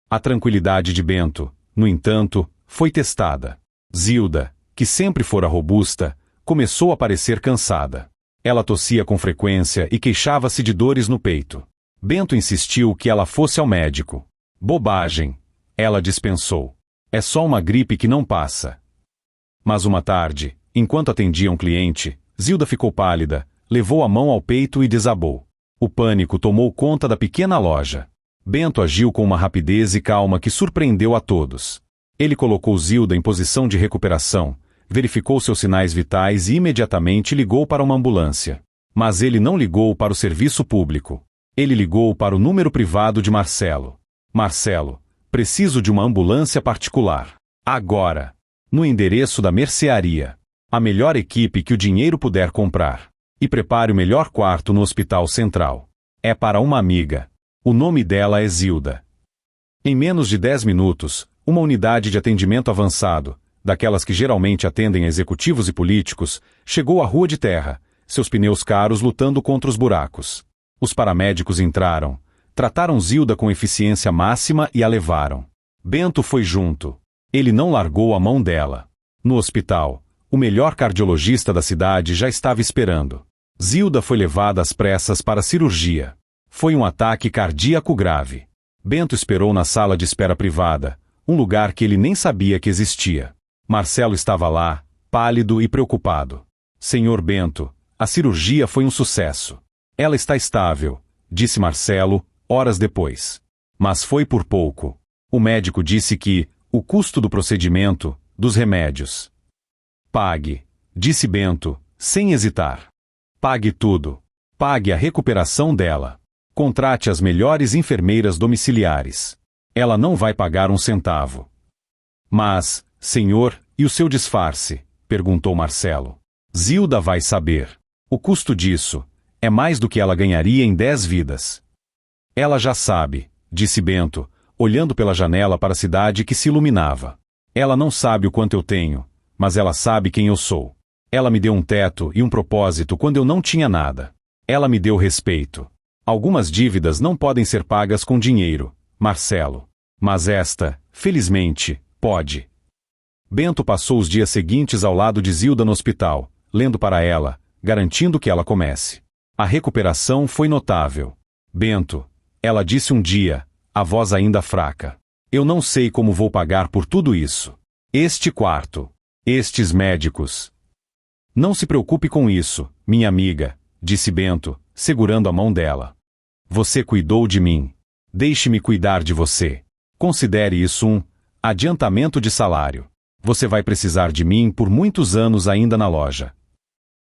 A tranquilidade de Bento, no entanto, foi testada. Zilda, que sempre fora robusta, começou a parecer cansada. Ela tossia com frequência e queixava-se de dores no peito. Bento insistiu que ela fosse ao médico. Bobagem. Ela dispensou. É só uma gripe que não passa. Mas uma tarde, enquanto atendia um cliente, Zilda ficou pálida, levou a mão ao peito e desabou. O pânico tomou conta da pequena loja. Bento agiu com uma rapidez e calma que surpreendeu a todos. Ele colocou Zilda em posição de recuperação, verificou seus sinais vitais e imediatamente ligou para uma ambulância. Mas ele não ligou para o serviço público. Ele ligou para o número privado de Marcelo. Marcelo, preciso de uma ambulância particular. Agora. No endereço da mercearia. A melhor equipe que o dinheiro puder comprar. E prepare o melhor quarto no Hospital Central. É para uma amiga. O nome dela é Zilda. Em menos de 10 minutos, uma unidade de atendimento avançado, daquelas que geralmente atendem executivos e políticos, chegou à rua de terra, seus pneus caros lutando contra os buracos. Os paramédicos entraram, trataram Zilda com eficiência máxima e a levaram. Bento foi junto. Ele não largou a mão dela. No hospital, o melhor cardiologista da cidade já estava esperando. Zilda foi levada às pressas para a cirurgia. Foi um ataque cardíaco grave. Bento esperou na sala de espera privada, um lugar que ele nem sabia que existia. Marcelo estava lá, pálido e preocupado. Senhor Bento, a cirurgia foi um sucesso. Ela está estável, disse Marcelo, horas depois. Mas foi por pouco. O médico disse que, o custo do procedimento, dos remédios. Pague, disse Bento, sem hesitar. Pague tudo. Pague a recuperação dela. Contrate as melhores enfermeiras domiciliares. Ela não vai pagar um centavo. Mas, senhor, e o seu disfarce? Perguntou Marcelo. Zilda vai saber. O custo disso é mais do que ela ganharia em 10 vidas. Ela já sabe, disse Bento, olhando pela janela para a cidade que se iluminava. Ela não sabe o quanto eu tenho, mas ela sabe quem eu sou. Ela me deu um teto e um propósito quando eu não tinha nada. Ela me deu respeito. Algumas dívidas não podem ser pagas com dinheiro, Marcelo. Mas esta, felizmente, pode. Bento passou os dias seguintes ao lado de Zilda no hospital, lendo para ela, garantindo que ela comece. A recuperação foi notável. Bento, ela disse um dia, a voz ainda fraca. Eu não sei como vou pagar por tudo isso. Este quarto. Estes médicos. Não se preocupe com isso, minha amiga, disse Bento, segurando a mão dela. Você cuidou de mim. Deixe-me cuidar de você. Considere isso um adiantamento de salário. Você vai precisar de mim por muitos anos ainda na loja.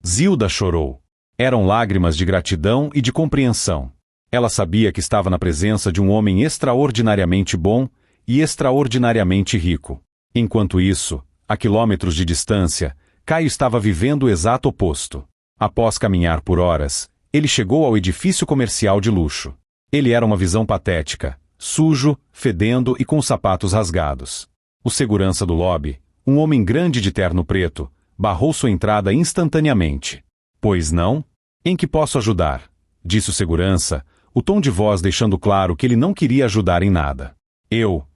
Zilda chorou. Eram lágrimas de gratidão e de compreensão. Ela sabia que estava na presença de um homem extraordinariamente bom e extraordinariamente rico. Enquanto isso, a quilômetros de distância, Caio estava vivendo o exato oposto. Após caminhar por horas, ele chegou ao edifício comercial de luxo. Ele era uma visão patética, sujo, fedendo e com os sapatos rasgados. O segurança do lobby, um homem grande de terno preto, barrou sua entrada instantaneamente. Pois não? Em que posso ajudar? Disse o segurança, o tom de voz deixando claro que ele não queria ajudar em nada. Eu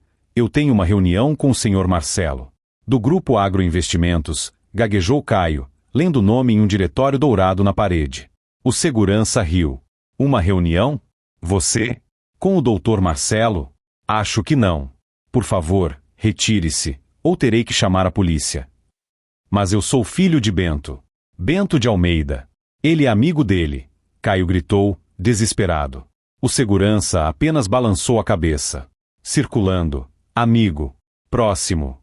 tenho uma reunião com o Sr. Marcelo. Do Grupo Agroinvestimentos, gaguejou Caio, lendo o nome em um diretório dourado na parede. O segurança riu. Uma reunião? Você? Com o Dr. Marcelo? Acho que não. Por favor, retire-se, ou terei que chamar a polícia. Mas eu sou filho de Bento. Bento de Almeida. Ele é amigo dele. Caio gritou, desesperado. O segurança apenas balançou a cabeça. Circulando. Amigo. Próximo.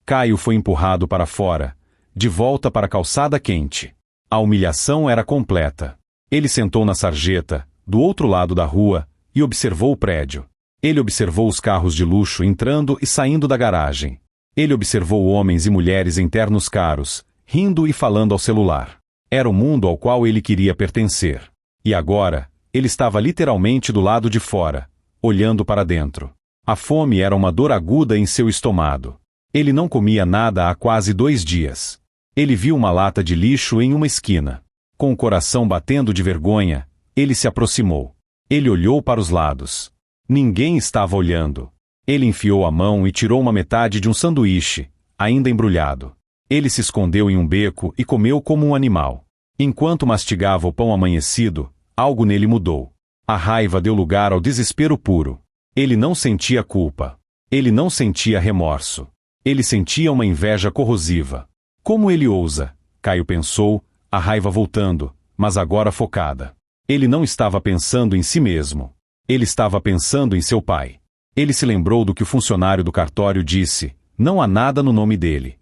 Caio foi empurrado para fora, de volta para a calçada quente. A humilhação era completa. Ele sentou na sarjeta, do outro lado da rua, e observou o prédio. Ele observou os carros de luxo entrando e saindo da garagem. Ele observou homens e mulheres em ternos caros, rindo e falando ao celular. Era o mundo ao qual ele queria pertencer. E agora, ele estava literalmente do lado de fora, olhando para dentro. A fome era uma dor aguda em seu estômago. Ele não comia nada há quase 2 dias. Ele viu uma lata de lixo em uma esquina. Com o coração batendo de vergonha, ele se aproximou. Ele olhou para os lados. Ninguém estava olhando. Ele enfiou a mão e tirou uma metade de um sanduíche, ainda embrulhado. Ele se escondeu em um beco e comeu como um animal. Enquanto mastigava o pão amanhecido, algo nele mudou. A raiva deu lugar ao desespero puro. Ele não sentia culpa. Ele não sentia remorso. Ele sentia uma inveja corrosiva. Como ele ousa? Caio pensou, a raiva voltando, mas agora focada. Ele não estava pensando em si mesmo. Ele estava pensando em seu pai. Ele se lembrou do que o funcionário do cartório disse, não há nada no nome dele.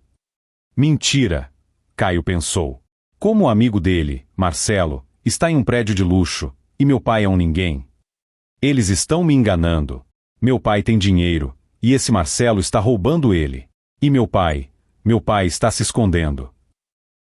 Mentira, Caio pensou. Como o amigo dele, Marcelo, está em um prédio de luxo, e meu pai é um ninguém. Eles estão me enganando. Meu pai tem dinheiro, e esse Marcelo está roubando ele. E meu pai está se escondendo.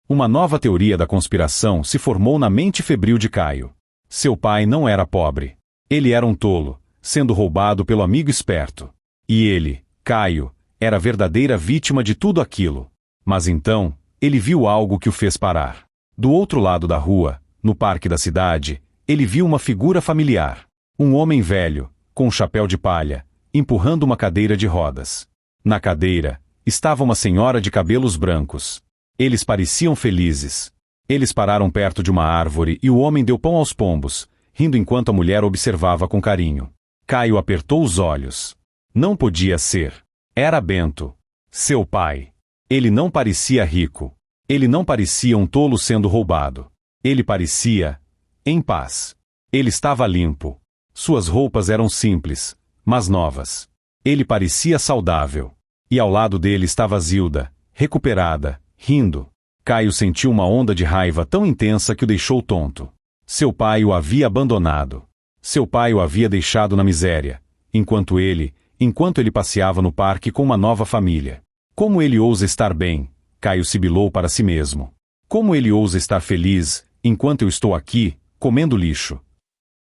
Uma nova teoria da conspiração se formou na mente febril de Caio. Seu pai não era pobre. Ele era um tolo, sendo roubado pelo amigo esperto. E ele, Caio, era a verdadeira vítima de tudo aquilo. Mas então, ele viu algo que o fez parar. Do outro lado da rua, no parque da cidade, ele viu uma figura familiar. Um homem velho, com um chapéu de palha, empurrando uma cadeira de rodas. Na cadeira, estava uma senhora de cabelos brancos. Eles pareciam felizes. Eles pararam perto de uma árvore e o homem deu pão aos pombos, rindo enquanto a mulher observava com carinho. Caio apertou os olhos. Não podia ser. Era Bento. Seu pai. Ele não parecia rico. Ele não parecia um tolo sendo roubado. Ele parecia em paz. Ele estava limpo. Suas roupas eram simples, mas novas. Ele parecia saudável. E ao lado dele estava Zilda, recuperada, rindo. Caio sentiu uma onda de raiva tão intensa que o deixou tonto. Seu pai o havia abandonado. Seu pai o havia deixado na miséria, enquanto ele passeava no parque com uma nova família. Como ele ousa estar bem? Caio sibilou para si mesmo. Como ele ousa estar feliz, enquanto eu estou aqui, comendo lixo?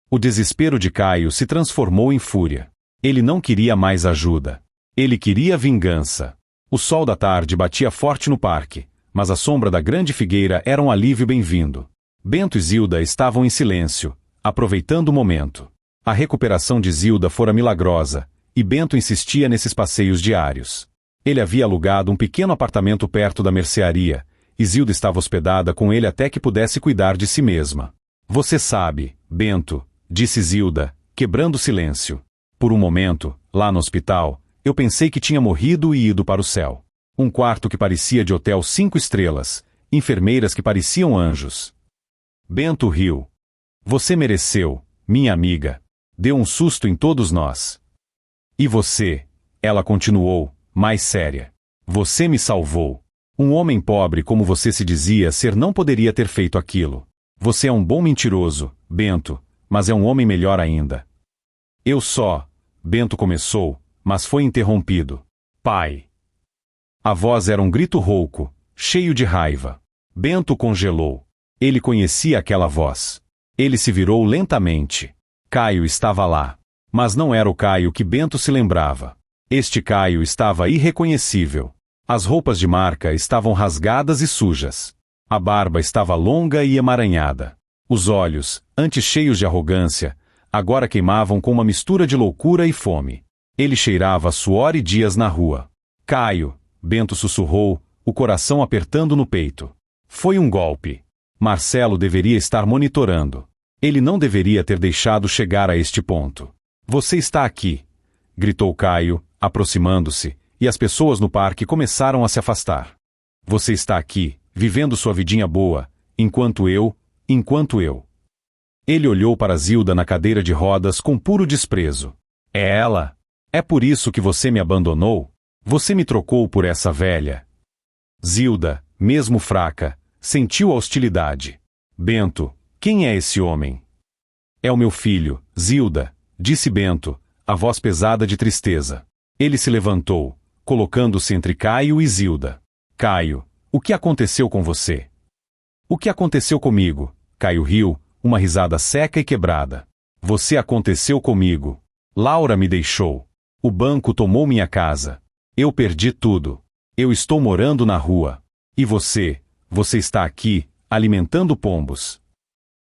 O desespero de Caio se transformou em fúria. Ele não queria mais ajuda. Ele queria vingança. O sol da tarde batia forte no parque, mas a sombra da grande figueira era um alívio bem-vindo. Bento e Zilda estavam em silêncio, aproveitando o momento. A recuperação de Zilda fora milagrosa, e Bento insistia nesses passeios diários. Ele havia alugado um pequeno apartamento perto da mercearia, e Zilda estava hospedada com ele até que pudesse cuidar de si mesma. Você sabe, Bento, disse Zilda, quebrando o silêncio. Por um momento, lá no hospital, eu pensei que tinha morrido e ido para o céu. Um quarto que parecia de hotel 5 estrelas, enfermeiras que pareciam anjos. Bento riu. Você mereceu, minha amiga. Deu um susto em todos nós. E você? Ela continuou, mais séria. Você me salvou. Um homem pobre como você se dizia ser não poderia ter feito aquilo. Você é um bom mentiroso, Bento, mas é um homem melhor ainda. Eu só... Bento começou, mas foi interrompido. Pai. A voz era um grito rouco, cheio de raiva. Bento congelou. Ele conhecia aquela voz. Ele se virou lentamente. Caio estava lá. Mas não era o Caio que Bento se lembrava. Este Caio estava irreconhecível. As roupas de marca estavam rasgadas e sujas. A barba estava longa e emaranhada. Os olhos, antes cheios de arrogância, agora queimavam com uma mistura de loucura e fome. Ele cheirava suor e dias na rua. Caio, Bento sussurrou, o coração apertando no peito. Foi um golpe. Marcelo deveria estar monitorando. Ele não deveria ter deixado chegar a este ponto. Você está aqui, gritou Caio, aproximando-se, e as pessoas no parque começaram a se afastar. Você está aqui, vivendo sua vidinha boa, enquanto eu... Ele olhou para Zilda na cadeira de rodas com puro desprezo. É ela? É por isso que você me abandonou? Você me trocou por essa velha? Zilda, mesmo fraca, sentiu a hostilidade. Bento, quem é esse homem? É o meu filho, Zilda, disse Bento, a voz pesada de tristeza. Ele se levantou, colocando-se entre Caio e Zilda. Caio, o que aconteceu com você? O que aconteceu comigo? Caio riu, uma risada seca e quebrada. Você aconteceu comigo. Laura me deixou. O banco tomou minha casa. Eu perdi tudo. Eu estou morando na rua. E você está aqui, alimentando pombos.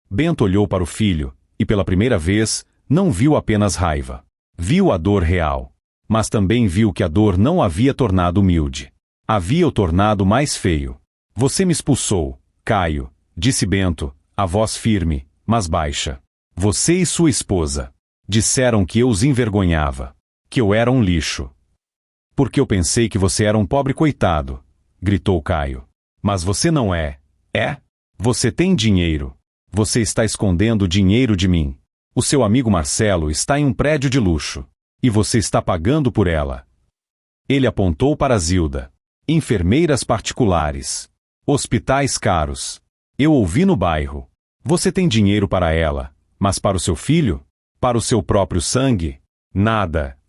Bento olhou para o filho, e pela primeira vez, não viu apenas raiva. Viu a dor real. Mas também viu que a dor não havia tornado humilde. Havia o tornado mais feio. Você me expulsou, Caio, disse Bento, a voz firme, mas baixa. Você e sua esposa. Disseram que eu os envergonhava. Que eu era um lixo. Porque eu pensei que você era um pobre coitado, gritou Caio. Mas você não é. É? Você tem dinheiro. Você está escondendo dinheiro de mim. O seu amigo Marcelo está em um prédio de luxo. E você está pagando por ela. Ele apontou para Zilda. Enfermeiras particulares. Hospitais caros. Eu ouvi no bairro. Você tem dinheiro para ela, mas para o seu filho? Para o seu próprio sangue? Nada.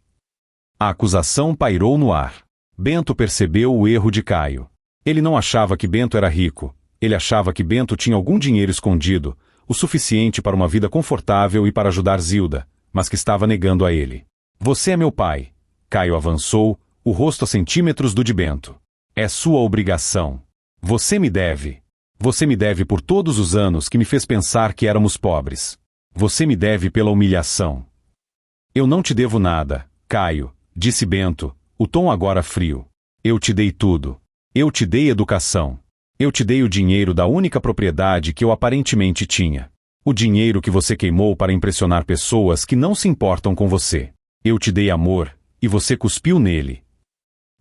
A acusação pairou no ar. Bento percebeu o erro de Caio. Ele não achava que Bento era rico. Ele achava que Bento tinha algum dinheiro escondido, o suficiente para uma vida confortável e para ajudar Zilda, mas que estava negando a ele. Você é meu pai. Caio avançou, o rosto a centímetros do de Bento. É sua obrigação. Você me deve. Você me deve por todos os anos que me fez pensar que éramos pobres. Você me deve pela humilhação. Eu não te devo nada, Caio, disse Bento, o tom agora frio. Eu te dei tudo. Eu te dei educação. Eu te dei o dinheiro da única propriedade que eu aparentemente tinha. O dinheiro que você queimou para impressionar pessoas que não se importam com você. Eu te dei amor, e você cuspiu nele.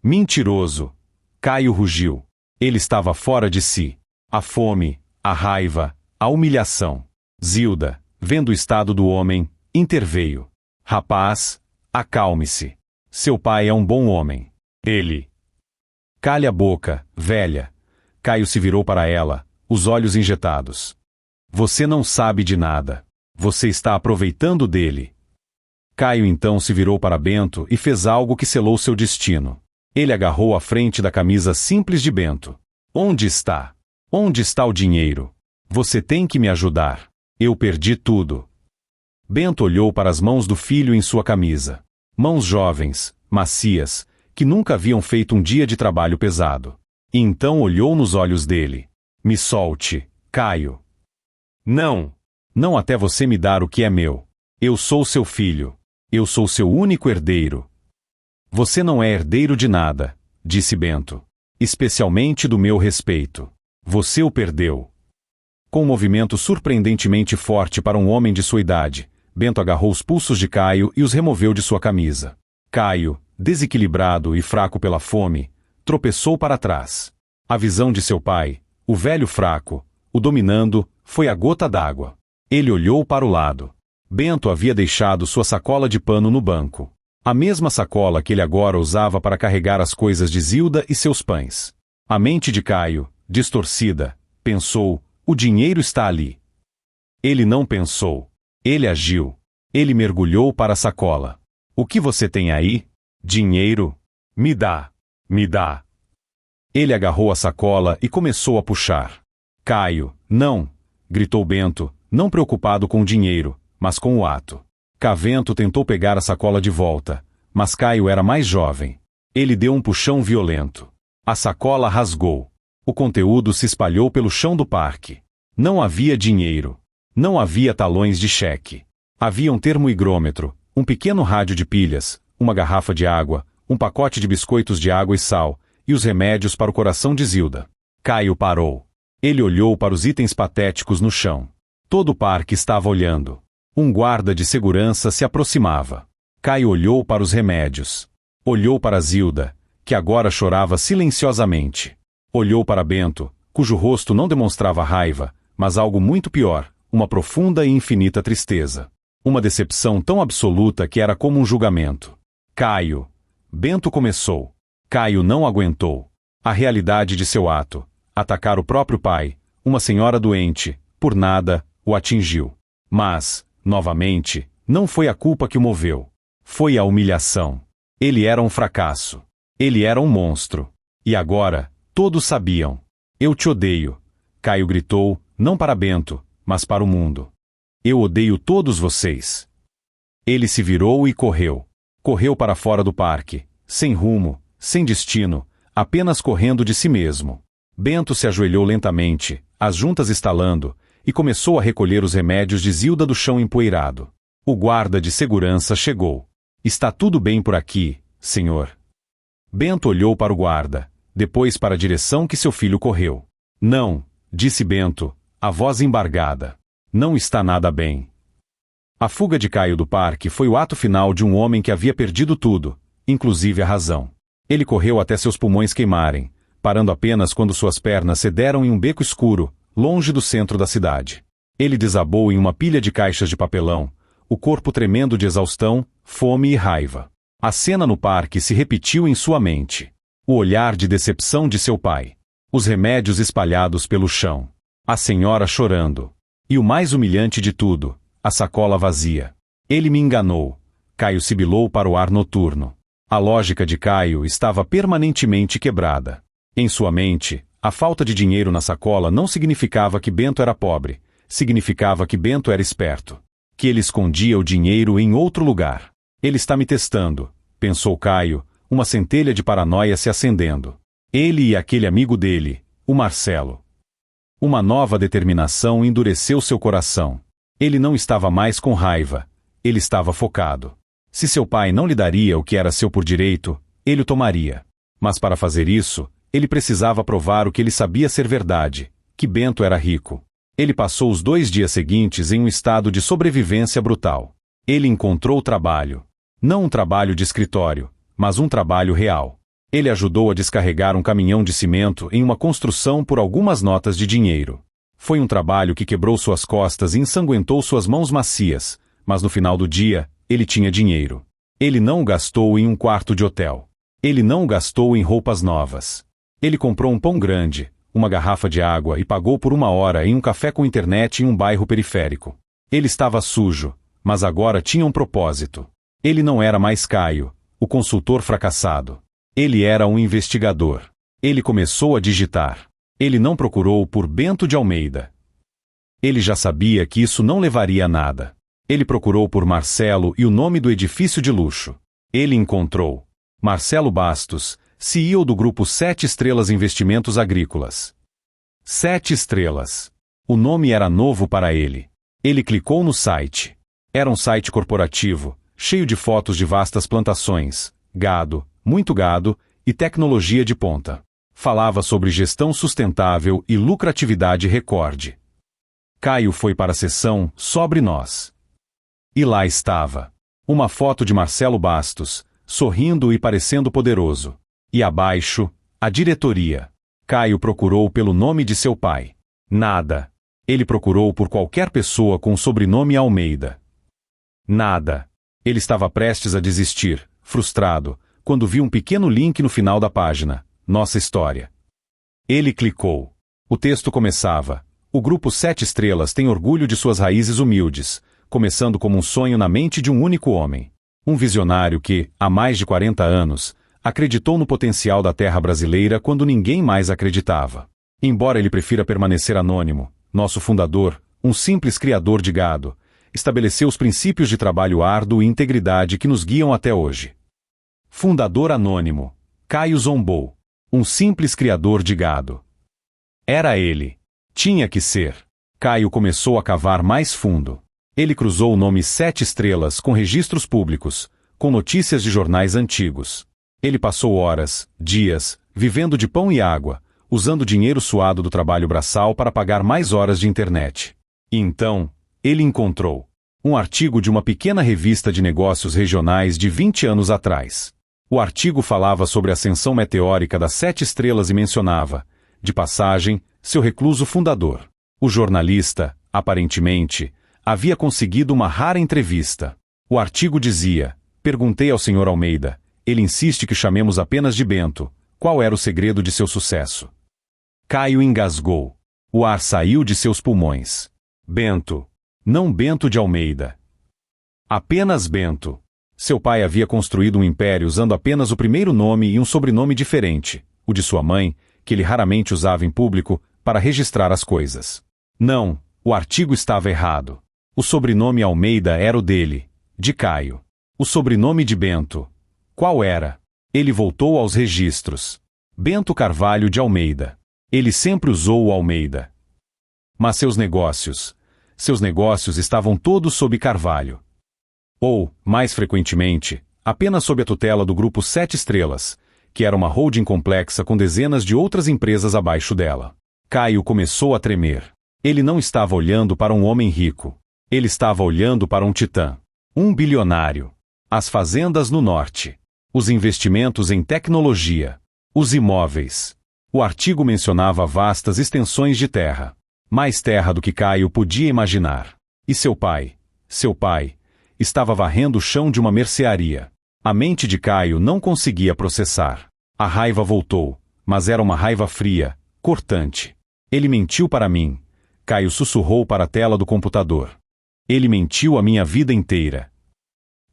Mentiroso. Caio rugiu. Ele estava fora de si. A fome, a raiva, a humilhação. Zilda, vendo o estado do homem, interveio. Rapaz, acalme-se. Seu pai é um bom homem. Ele. Calhe a boca, velha. Caio se virou para ela, os olhos injetados. Você não sabe de nada. Você está aproveitando dele. Caio então se virou para Bento e fez algo que selou seu destino. Ele agarrou a frente da camisa simples de Bento. Onde está? Onde está o dinheiro? Você tem que me ajudar. Eu perdi tudo. Bento olhou para as mãos do filho em sua camisa. Mãos jovens, macias, que nunca haviam feito um dia de trabalho pesado. E então olhou nos olhos dele. Me solte, Caio. Não. Não até você me dar o que é meu. Eu sou seu filho. Eu sou seu único herdeiro. Você não é herdeiro de nada, disse Bento. Especialmente do meu respeito. Você o perdeu. Com um movimento surpreendentemente forte para um homem de sua idade, Bento agarrou os pulsos de Caio e os removeu de sua camisa. Caio, desequilibrado e fraco pela fome, tropeçou para trás. A visão de seu pai, o velho fraco, o dominando, foi a gota d'água. Ele olhou para o lado. Bento havia deixado sua sacola de pano no banco. A mesma sacola que ele agora usava para carregar as coisas de Zilda e seus pães. A mente de Caio, distorcida, pensou: o dinheiro está ali. Ele não pensou. Ele agiu. Ele mergulhou para a sacola. O que você tem aí? Dinheiro? Me dá. Me dá. Ele agarrou a sacola e começou a puxar. Caio, não! Gritou Bento, não preocupado com o dinheiro, mas com o ato. Cavento tentou pegar a sacola de volta, mas Caio era mais jovem. Ele deu um puxão violento. A sacola rasgou. O conteúdo se espalhou pelo chão do parque. Não havia dinheiro. Não havia talões de cheque. Havia um termoigrômetro, um pequeno rádio de pilhas, uma garrafa de água, um pacote de biscoitos de água e sal, e os remédios para o coração de Zilda. Caio parou. Ele olhou para os itens patéticos no chão. Todo o parque estava olhando. Um guarda de segurança se aproximava. Caio olhou para os remédios. Olhou para Zilda, que agora chorava silenciosamente. Olhou para Bento, cujo rosto não demonstrava raiva, mas algo muito pior, uma profunda e infinita tristeza. Uma decepção tão absoluta que era como um julgamento. Caio. Bento começou. Caio não aguentou. A realidade de seu ato, atacar o próprio pai, uma senhora doente, por nada, o atingiu. Mas, novamente, não foi a culpa que o moveu. Foi a humilhação. Ele era um fracasso. Ele era um monstro. E agora, todos sabiam. Eu te odeio. Caio gritou, não para Bento, mas para o mundo. Eu odeio todos vocês. Ele se virou e correu. Correu para fora do parque, sem rumo, sem destino, apenas correndo de si mesmo. Bento se ajoelhou lentamente, as juntas estalando, e começou a recolher os remédios de Zilda do chão empoeirado. O guarda de segurança chegou. Está tudo bem por aqui, senhor. Bento olhou para o guarda, depois para a direção que seu filho correu. Não, disse Bento, a voz embargada. Não está nada bem. A fuga de Caio do parque foi o ato final de um homem que havia perdido tudo, inclusive a razão. Ele correu até seus pulmões queimarem, parando apenas quando suas pernas cederam em um beco escuro, longe do centro da cidade. Ele desabou em uma pilha de caixas de papelão, o corpo tremendo de exaustão, fome e raiva. A cena no parque se repetiu em sua mente. O olhar de decepção de seu pai. Os remédios espalhados pelo chão. A senhora chorando. E o mais humilhante de tudo, a sacola vazia. Ele me enganou. Caio sibilou para o ar noturno. A lógica de Caio estava permanentemente quebrada. Em sua mente, a falta de dinheiro na sacola não significava que Bento era pobre, significava que Bento era esperto. Que ele escondia o dinheiro em outro lugar. Ele está me testando, pensou Caio, uma centelha de paranoia se acendendo. Ele e aquele amigo dele, o Marcelo. Uma nova determinação endureceu seu coração. Ele não estava mais com raiva. Ele estava focado. Se seu pai não lhe daria o que era seu por direito, ele o tomaria. Mas para fazer isso, ele precisava provar o que ele sabia ser verdade, que Bento era rico. Ele passou os 2 dias seguintes em um estado de sobrevivência brutal. Ele encontrou trabalho. Não um trabalho de escritório, mas um trabalho real. Ele ajudou a descarregar um caminhão de cimento em uma construção por algumas notas de dinheiro. Foi um trabalho que quebrou suas costas e ensanguentou suas mãos macias, mas no final do dia, ele tinha dinheiro. Ele não o gastou em um quarto de hotel. Ele não o gastou em roupas novas. Ele comprou um pão grande, uma garrafa de água e pagou por 1 hora em um café com internet em um bairro periférico. Ele estava sujo, mas agora tinha um propósito. Ele não era mais Caio, o consultor fracassado. Ele era um investigador. Ele começou a digitar. Ele não procurou por Bento de Almeida. Ele já sabia que isso não levaria a nada. Ele procurou por Marcelo e o nome do edifício de luxo. Ele encontrou. Marcelo Bastos, CEO do grupo 7 Estrelas Investimentos Agrícolas. 7 estrelas. O nome era novo para ele. Ele clicou no site. Era um site corporativo, cheio de fotos de vastas plantações, gado, muito gado e tecnologia de ponta. Falava sobre gestão sustentável e lucratividade recorde. Caio foi para a seção Sobre Nós. E lá estava. Uma foto de Marcelo Bastos, sorrindo e parecendo poderoso. E abaixo, a diretoria. Caio procurou pelo nome de seu pai. Nada. Ele procurou por qualquer pessoa com o sobrenome Almeida. Nada. Ele estava prestes a desistir, frustrado, quando viu um pequeno link no final da página. Nossa história. Ele clicou. O texto começava: o Grupo 7 Estrelas tem orgulho de suas raízes humildes, começando como um sonho na mente de um único homem. Um visionário que, há mais de 40 anos, acreditou no potencial da terra brasileira quando ninguém mais acreditava. Embora ele prefira permanecer anônimo, nosso fundador, um simples criador de gado, estabeleceu os princípios de trabalho árduo e integridade que nos guiam até hoje. Fundador anônimo, Caio zombou. Um simples criador de gado. Era ele. Tinha que ser. Caio começou a cavar mais fundo. Ele cruzou o nome 7 Estrelas com registros públicos, com notícias de jornais antigos. Ele passou horas, dias, vivendo de pão e água, usando dinheiro suado do trabalho braçal para pagar mais horas de internet. E então, ele encontrou um artigo de uma pequena revista de negócios regionais de 20 anos atrás. O artigo falava sobre a ascensão meteórica das 7 Estrelas e mencionava, de passagem, seu recluso fundador. O jornalista, aparentemente, havia conseguido uma rara entrevista. O artigo dizia: perguntei ao Sr. Almeida, ele insiste que chamemos apenas de Bento, qual era o segredo de seu sucesso? Caio engasgou. O ar saiu de seus pulmões. Bento. Não Bento de Almeida. Apenas Bento. Seu pai havia construído um império usando apenas o primeiro nome e um sobrenome diferente, o de sua mãe, que ele raramente usava em público, para registrar as coisas. Não, o artigo estava errado. O sobrenome Almeida era o dele, de Caio. O sobrenome de Bento. Qual era? Ele voltou aos registros. Bento Carvalho de Almeida. Ele sempre usou o Almeida. Mas seus negócios estavam todos sob Carvalho. Ou, mais frequentemente, apenas sob a tutela do Grupo 7 Estrelas, que era uma holding complexa com dezenas de outras empresas abaixo dela. Caio começou a tremer. Ele não estava olhando para um homem rico. Ele estava olhando para um titã. Um bilionário. As fazendas no norte. Os investimentos em tecnologia. Os imóveis. O artigo mencionava vastas extensões de terra. Mais terra do que Caio podia imaginar. E seu pai, estava varrendo o chão de uma mercearia. A mente de Caio não conseguia processar. A raiva voltou, mas era uma raiva fria, cortante. Ele mentiu para mim. Caio sussurrou para a tela do computador. Ele mentiu a minha vida inteira.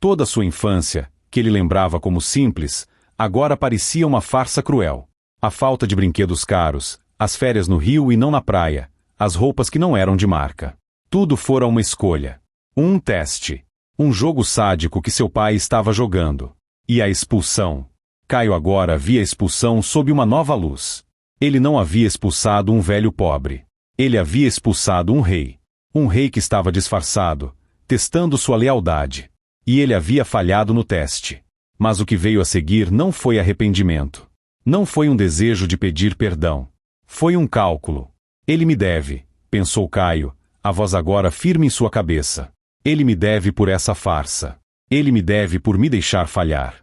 Toda sua infância, que ele lembrava como simples, agora parecia uma farsa cruel. A falta de brinquedos caros, as férias no Rio e não na praia, as roupas que não eram de marca. Tudo fora uma escolha. Um teste. Um jogo sádico que seu pai estava jogando. E a expulsão. Caio agora via a expulsão sob uma nova luz. Ele não havia expulsado um velho pobre. Ele havia expulsado um rei. Um rei que estava disfarçado, testando sua lealdade. E ele havia falhado no teste. Mas o que veio a seguir não foi arrependimento. Não foi um desejo de pedir perdão. Foi um cálculo. Ele me deve, pensou Caio, a voz agora firme em sua cabeça. Ele me deve por essa farsa. Ele me deve por me deixar falhar.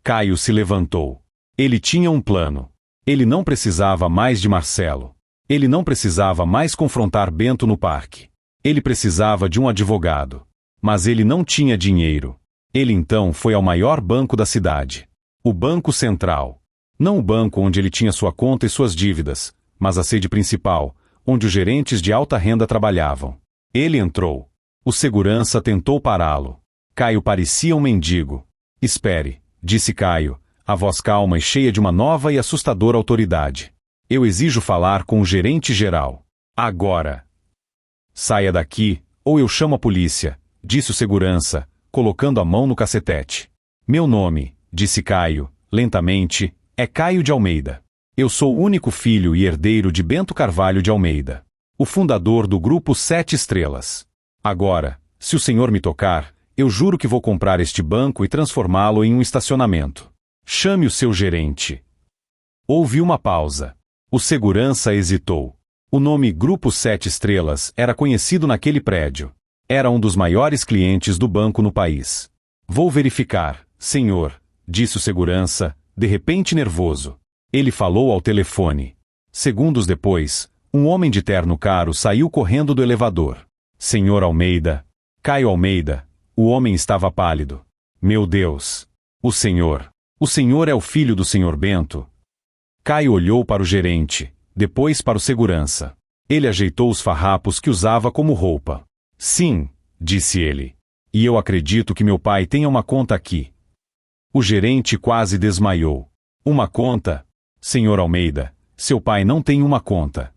Caio se levantou. Ele tinha um plano. Ele não precisava mais de Marcelo. Ele não precisava mais confrontar Bento no parque. Ele precisava de um advogado. Mas ele não tinha dinheiro. Ele então foi ao maior banco da cidade. O Banco Central. Não o banco onde ele tinha sua conta e suas dívidas, mas a sede principal, onde os gerentes de alta renda trabalhavam. Ele entrou. O segurança tentou pará-lo. Caio parecia um mendigo. Espere, disse Caio, a voz calma e cheia de uma nova e assustadora autoridade. Eu exijo falar com o gerente geral. Agora. Saia daqui, ou eu chamo a polícia, disse o segurança, colocando a mão no cacetete. Meu nome, disse Caio, lentamente, é Caio de Almeida. Eu sou o único filho e herdeiro de Bento Carvalho de Almeida, o fundador do Grupo 7 Estrelas. Agora, se o senhor me tocar, eu juro que vou comprar este banco e transformá-lo em um estacionamento. Chame o seu gerente. Houve uma pausa. O segurança hesitou. O nome Grupo 7 Estrelas era conhecido naquele prédio. Era um dos maiores clientes do banco no país. Vou verificar, senhor, disse o segurança, de repente nervoso. Ele falou ao telefone. Segundos depois, um homem de terno caro saiu correndo do elevador. Senhor Almeida. Caio Almeida. O homem estava pálido. Meu Deus. O senhor é o filho do senhor Bento? Caio olhou para o gerente, depois para o segurança. Ele ajeitou os farrapos que usava como roupa. Sim, disse ele. E eu acredito que meu pai tenha uma conta aqui. O gerente quase desmaiou. Uma conta? Senhor Almeida, seu pai não tem uma conta.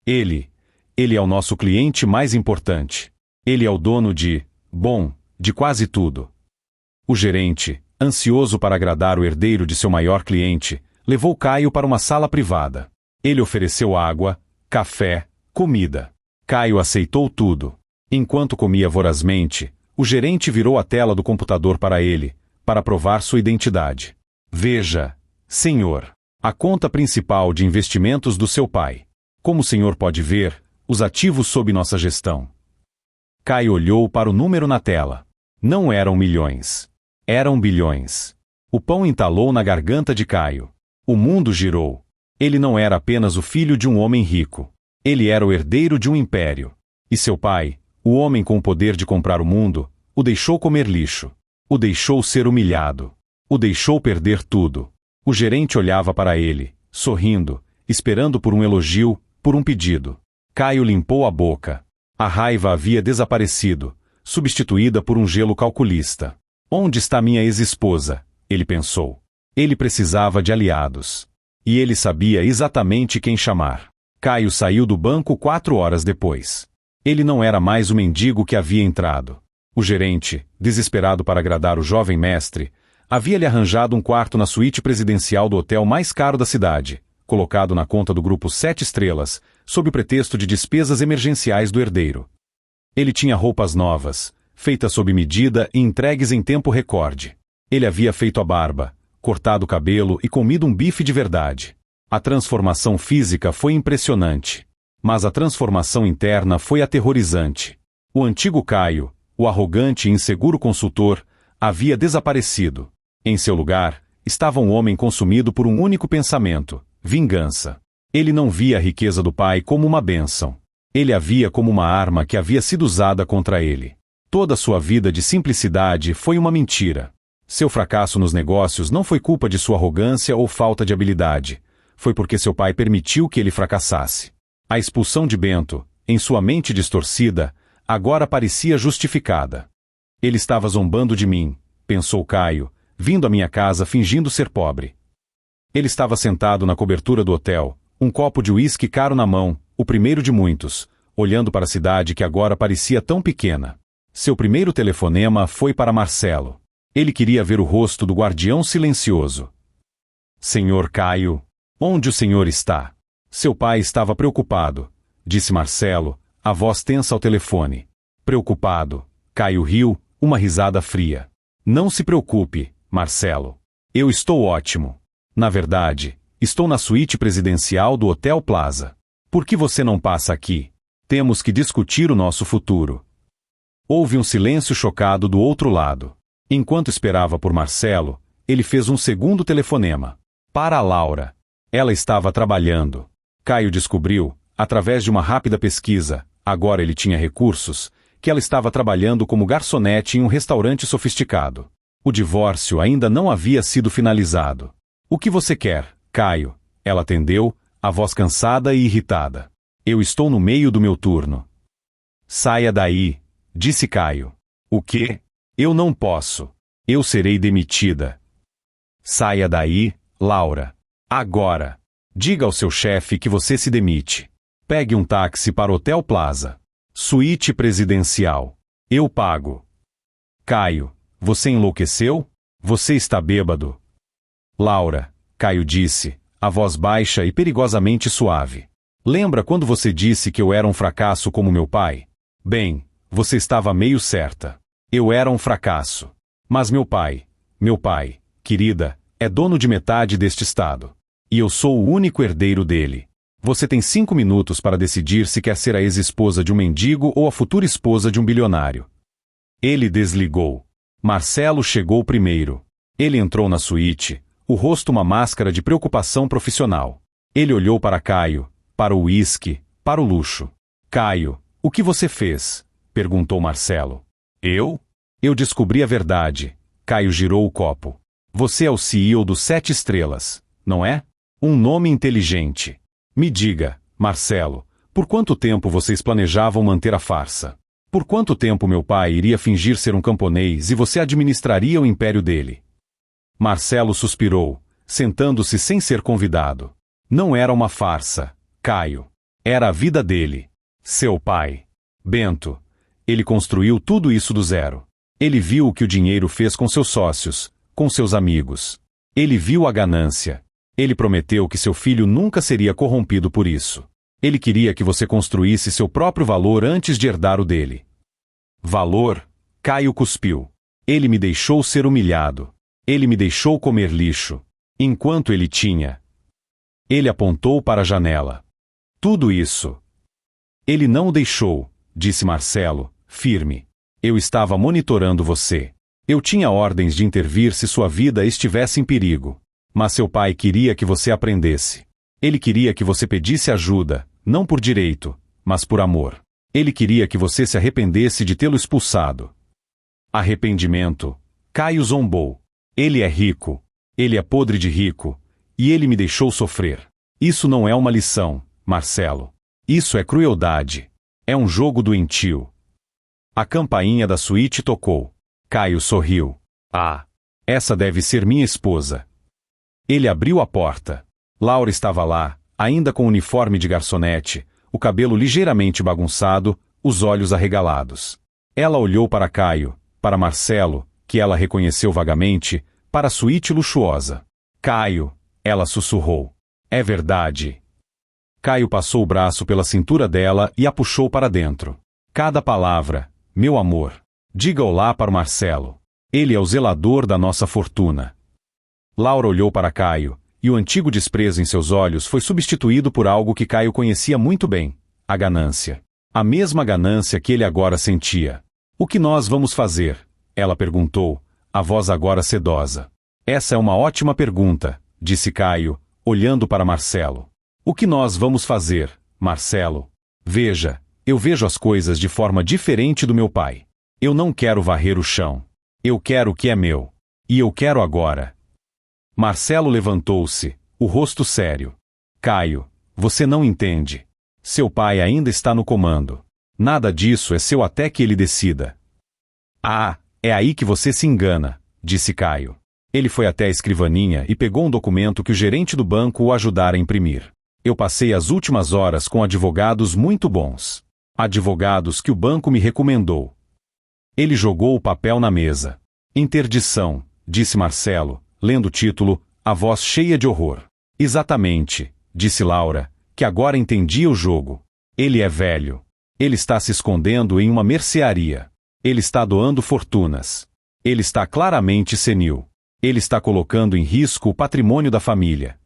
Ele é o nosso cliente mais importante. Ele é o dono de quase tudo. O gerente, ansioso para agradar o herdeiro de seu maior cliente, levou Caio para uma sala privada. Ele ofereceu água, café, comida. Caio aceitou tudo. Enquanto comia vorazmente, o gerente virou a tela do computador para ele, para provar sua identidade. Veja, senhor, a conta principal de investimentos do seu pai. Como o senhor pode ver, os ativos sob nossa gestão. Caio olhou para o número na tela. Não eram milhões. Eram bilhões. O pão entalou na garganta de Caio. O mundo girou. Ele não era apenas o filho de um homem rico. Ele era o herdeiro de um império. E seu pai, o homem com o poder de comprar o mundo, o deixou comer lixo. O deixou ser humilhado. O deixou perder tudo. O gerente olhava para ele, sorrindo, esperando por um elogio, por um pedido. Caio limpou a boca. A raiva havia desaparecido, substituída por um gelo calculista. Onde está minha ex-esposa? Ele pensou. Ele precisava de aliados. E ele sabia exatamente quem chamar. Caio saiu do banco 4 horas depois. Ele não era mais o mendigo que havia entrado. O gerente, desesperado para agradar o jovem mestre, havia-lhe arranjado um quarto na suíte presidencial do hotel mais caro da cidade, colocado na conta do grupo 7 estrelas, sob o pretexto de despesas emergenciais do herdeiro. Ele tinha roupas novas, feitas sob medida e entregues em tempo recorde. Ele havia feito a barba, cortado o cabelo e comido um bife de verdade. A transformação física foi impressionante, mas a transformação interna foi aterrorizante. O antigo Caio, o arrogante e inseguro consultor, havia desaparecido. Em seu lugar, estava um homem consumido por um único pensamento: vingança. Ele não via a riqueza do pai como uma bênção. Ele a via como uma arma que havia sido usada contra ele. Toda sua vida de simplicidade foi uma mentira. Seu fracasso nos negócios não foi culpa de sua arrogância ou falta de habilidade. Foi porque seu pai permitiu que ele fracassasse. A expulsão de Bento, em sua mente distorcida, agora parecia justificada. Ele estava zombando de mim, pensou Caio, vindo à minha casa fingindo ser pobre. Ele estava sentado na cobertura do hotel, um copo de uísque caro na mão, o primeiro de muitos, olhando para a cidade que agora parecia tão pequena. Seu primeiro telefonema foi para Marcelo. Ele queria ver o rosto do guardião silencioso. Senhor Caio, onde o senhor está? Seu pai estava preocupado, disse Marcelo, a voz tensa ao telefone. Preocupado. Caio riu, uma risada fria. Não se preocupe, Marcelo. Eu estou ótimo. Na verdade, estou na suíte presidencial do Hotel Plaza. Por que você não passa aqui? Temos que discutir o nosso futuro. Houve um silêncio chocado do outro lado. Enquanto esperava por Marcelo, ele fez um segundo telefonema. Para a Laura. Ela estava trabalhando. Caio descobriu, através de uma rápida pesquisa, agora ele tinha recursos, que ela estava trabalhando como garçonete em um restaurante sofisticado. O divórcio ainda não havia sido finalizado. O que você quer, Caio? Ela atendeu, a voz cansada e irritada. Eu estou no meio do meu turno. Saia daí, disse Caio. O quê? Eu não posso. Eu serei demitida. Saia daí, Laura. Agora. Diga ao seu chefe que você se demite. Pegue um táxi para o Hotel Plaza. Suíte presidencial. Eu pago. Caio, você enlouqueceu? Você está bêbado. Laura, Caio disse, a voz baixa e perigosamente suave. Lembra quando você disse que eu era um fracasso como meu pai? Bem, você estava meio certa. Eu era um fracasso. Mas meu pai, querida, é dono de metade deste estado. E eu sou o único herdeiro dele. Você tem 5 minutos para decidir se quer ser a ex-esposa de um mendigo ou a futura esposa de um bilionário. Ele desligou. Marcelo chegou primeiro. Ele entrou na suíte, o rosto uma máscara de preocupação profissional. Ele olhou para Caio, para o uísque, para o luxo. Caio, o que você fez? Perguntou Marcelo. Eu? Eu descobri a verdade. Caio girou o copo. Você é o CEO do 7 Estrelas, não é? Um nome inteligente. Me diga, Marcelo, por quanto tempo vocês planejavam manter a farsa? Por quanto tempo meu pai iria fingir ser um camponês e você administraria o império dele? Marcelo suspirou, sentando-se sem ser convidado. Não era uma farsa, Caio. Era a vida dele. Seu pai. Bento. Ele construiu tudo isso do zero. Ele viu o que o dinheiro fez com seus sócios, com seus amigos. Ele viu a ganância. Ele prometeu que seu filho nunca seria corrompido por isso. Ele queria que você construísse seu próprio valor antes de herdar o dele. Valor? Caio cuspiu. Ele me deixou ser humilhado. Ele me deixou comer lixo. Enquanto ele tinha. Ele apontou para a janela. Tudo isso. Ele não o deixou, disse Marcelo, firme. Eu estava monitorando você. Eu tinha ordens de intervir se sua vida estivesse em perigo. Mas seu pai queria que você aprendesse. Ele queria que você pedisse ajuda, não por direito, mas por amor. Ele queria que você se arrependesse de tê-lo expulsado. Arrependimento. Caio zombou. Ele é rico. Ele é podre de rico. E ele me deixou sofrer. Isso não é uma lição, Marcelo. Isso é crueldade. É um jogo doentio. A campainha da suíte tocou. Caio sorriu. Ah, essa deve ser minha esposa. Ele abriu a porta. Laura estava lá, ainda com o uniforme de garçonete, o cabelo ligeiramente bagunçado, os olhos arregalados. Ela olhou para Caio, para Marcelo, que ela reconheceu vagamente, para a suíte luxuosa. Caio, ela sussurrou. É verdade. Caio passou o braço pela cintura dela e a puxou para dentro. Cada palavra, meu amor. Diga olá para o Marcelo. Ele é o zelador da nossa fortuna. Laura olhou para Caio, e o antigo desprezo em seus olhos foi substituído por algo que Caio conhecia muito bem, a ganância. A mesma ganância que ele agora sentia. O que nós vamos fazer? Ela perguntou, a voz agora sedosa. Essa é uma ótima pergunta, disse Caio, olhando para Marcelo. O que nós vamos fazer, Marcelo? Veja, eu vejo as coisas de forma diferente do meu pai. Eu não quero varrer o chão. Eu quero o que é meu. E eu quero agora. Marcelo levantou-se, o rosto sério. Caio, você não entende. Seu pai ainda está no comando. Nada disso é seu até que ele decida. Ah, é aí que você se engana, disse Caio. Ele foi até a escrivaninha e pegou um documento que o gerente do banco o ajudara a imprimir. Eu passei as últimas horas com advogados muito bons. Advogados que o banco me recomendou. Ele jogou o papel na mesa. Interdição, disse Marcelo, lendo o título, a voz cheia de horror. Exatamente, disse Laura, que agora entendia o jogo. Ele é velho. Ele está se escondendo em uma mercearia. Ele está doando fortunas. Ele está claramente senil. Ele está colocando em risco o patrimônio da família.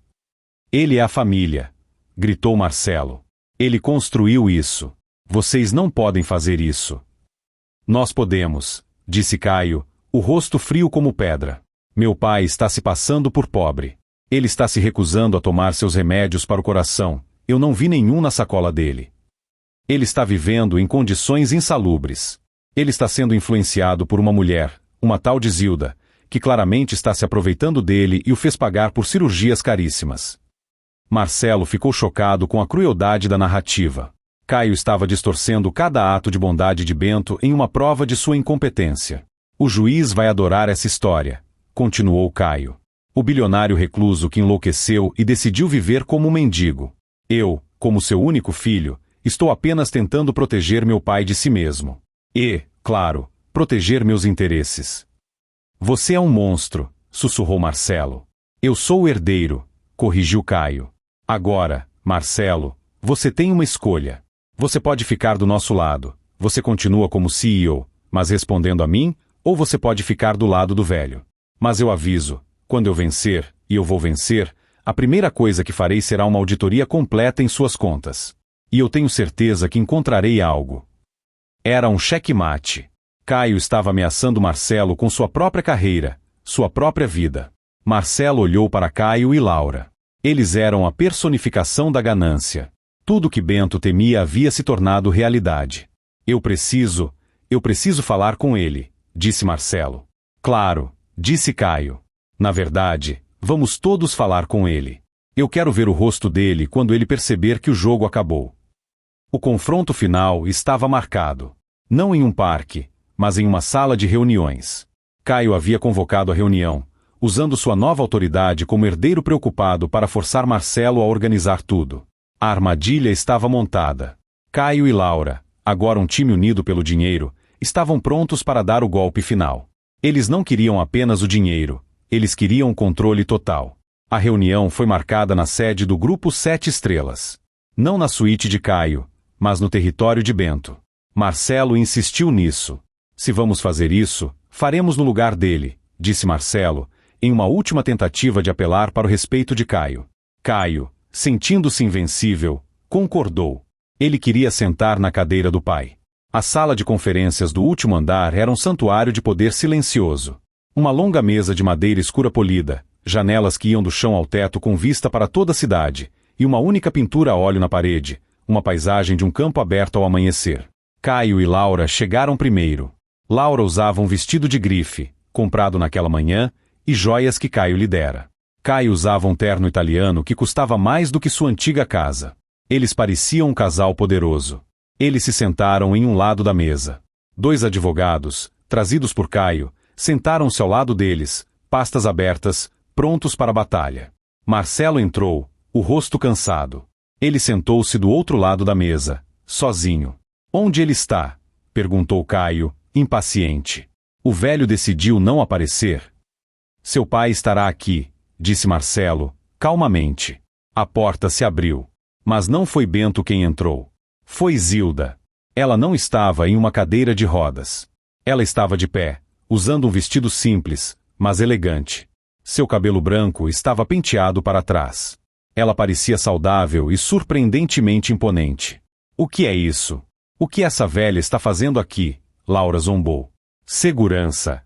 Ele é a família, gritou Marcelo. Ele construiu isso. Vocês não podem fazer isso. Nós podemos, disse Caio, o rosto frio como pedra. Meu pai está se passando por pobre. Ele está se recusando a tomar seus remédios para o coração. Eu não vi nenhum na sacola dele. Ele está vivendo em condições insalubres. Ele está sendo influenciado por uma mulher, uma tal de Zilda, que claramente está se aproveitando dele e o fez pagar por cirurgias caríssimas. Marcelo ficou chocado com a crueldade da narrativa. Caio estava distorcendo cada ato de bondade de Bento em uma prova de sua incompetência. O juiz vai adorar essa história, continuou Caio. O bilionário recluso que enlouqueceu e decidiu viver como um mendigo. Eu, como seu único filho, estou apenas tentando proteger meu pai de si mesmo. E, claro, proteger meus interesses. Você é um monstro, sussurrou Marcelo. Eu sou o herdeiro, corrigiu Caio. Agora, Marcelo, você tem uma escolha. Você pode ficar do nosso lado. Você continua como CEO, mas respondendo a mim, ou você pode ficar do lado do velho. Mas eu aviso, quando eu vencer, e eu vou vencer, a primeira coisa que farei será uma auditoria completa em suas contas. E eu tenho certeza que encontrarei algo. Era um checkmate. Caio estava ameaçando Marcelo com sua própria carreira, sua própria vida. Marcelo olhou para Caio e Laura. Eles eram a personificação da ganância. Tudo que Bento temia havia se tornado realidade. Eu preciso falar com ele, disse Marcelo. Claro, disse Caio. Na verdade, vamos todos falar com ele. Eu quero ver o rosto dele quando ele perceber que o jogo acabou. O confronto final estava marcado. Não em um parque, mas em uma sala de reuniões. Caio havia convocado a reunião, usando sua nova autoridade como herdeiro preocupado para forçar Marcelo a organizar tudo. A armadilha estava montada. Caio e Laura, agora um time unido pelo dinheiro, estavam prontos para dar o golpe final. Eles não queriam apenas o dinheiro, eles queriam o controle total. A reunião foi marcada na sede do Grupo 7 Estrelas. Não na suíte de Caio, mas no território de Bento. Marcelo insistiu nisso. Se vamos fazer isso, faremos no lugar dele, disse Marcelo, em uma última tentativa de apelar para o respeito de Caio. Caio, sentindo-se invencível, concordou. Ele queria sentar na cadeira do pai. A sala de conferências do último andar era um santuário de poder silencioso. Uma longa mesa de madeira escura polida, janelas que iam do chão ao teto com vista para toda a cidade, e uma única pintura a óleo na parede, uma paisagem de um campo aberto ao amanhecer. Caio e Laura chegaram primeiro. Laura usava um vestido de grife, comprado naquela manhã, e joias que Caio lhe dera. Caio usava um terno italiano que custava mais do que sua antiga casa. Eles pareciam um casal poderoso. Eles se sentaram em um lado da mesa. 2 advogados, trazidos por Caio, sentaram-se ao lado deles, pastas abertas, prontos para a batalha. Marcelo entrou, o rosto cansado. Ele sentou-se do outro lado da mesa, sozinho. Onde ele está? Perguntou Caio, impaciente. O velho decidiu não aparecer. Seu pai estará aqui, disse Marcelo, calmamente. A porta se abriu. Mas não foi Bento quem entrou. Foi Zilda. Ela não estava em uma cadeira de rodas. Ela estava de pé, usando um vestido simples, mas elegante. Seu cabelo branco estava penteado para trás. Ela parecia saudável e surpreendentemente imponente. O que é isso? O que essa velha está fazendo aqui? Laura zombou. Segurança.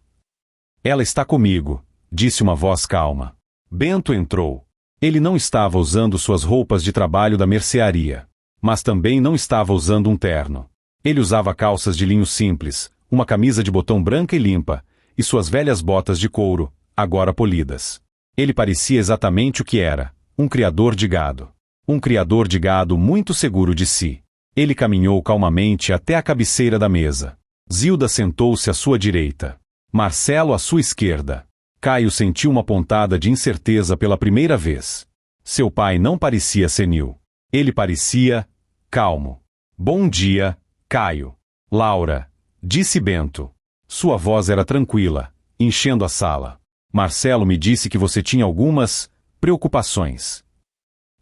Ela está comigo, disse uma voz calma. Bento entrou. Ele não estava usando suas roupas de trabalho da mercearia. Mas também não estava usando um terno. Ele usava calças de linho simples, uma camisa de botão branca e limpa, e suas velhas botas de couro, agora polidas. Ele parecia exatamente o que era, um criador de gado. Um criador de gado muito seguro de si. Ele caminhou calmamente até a cabeceira da mesa. Zilda sentou-se à sua direita. Marcelo à sua esquerda. Caio sentiu uma pontada de incerteza pela primeira vez. Seu pai não parecia senil. Ele parecia calmo. Bom dia, Caio. Laura, disse Bento. Sua voz era tranquila, enchendo a sala. Marcelo me disse que você tinha algumas preocupações.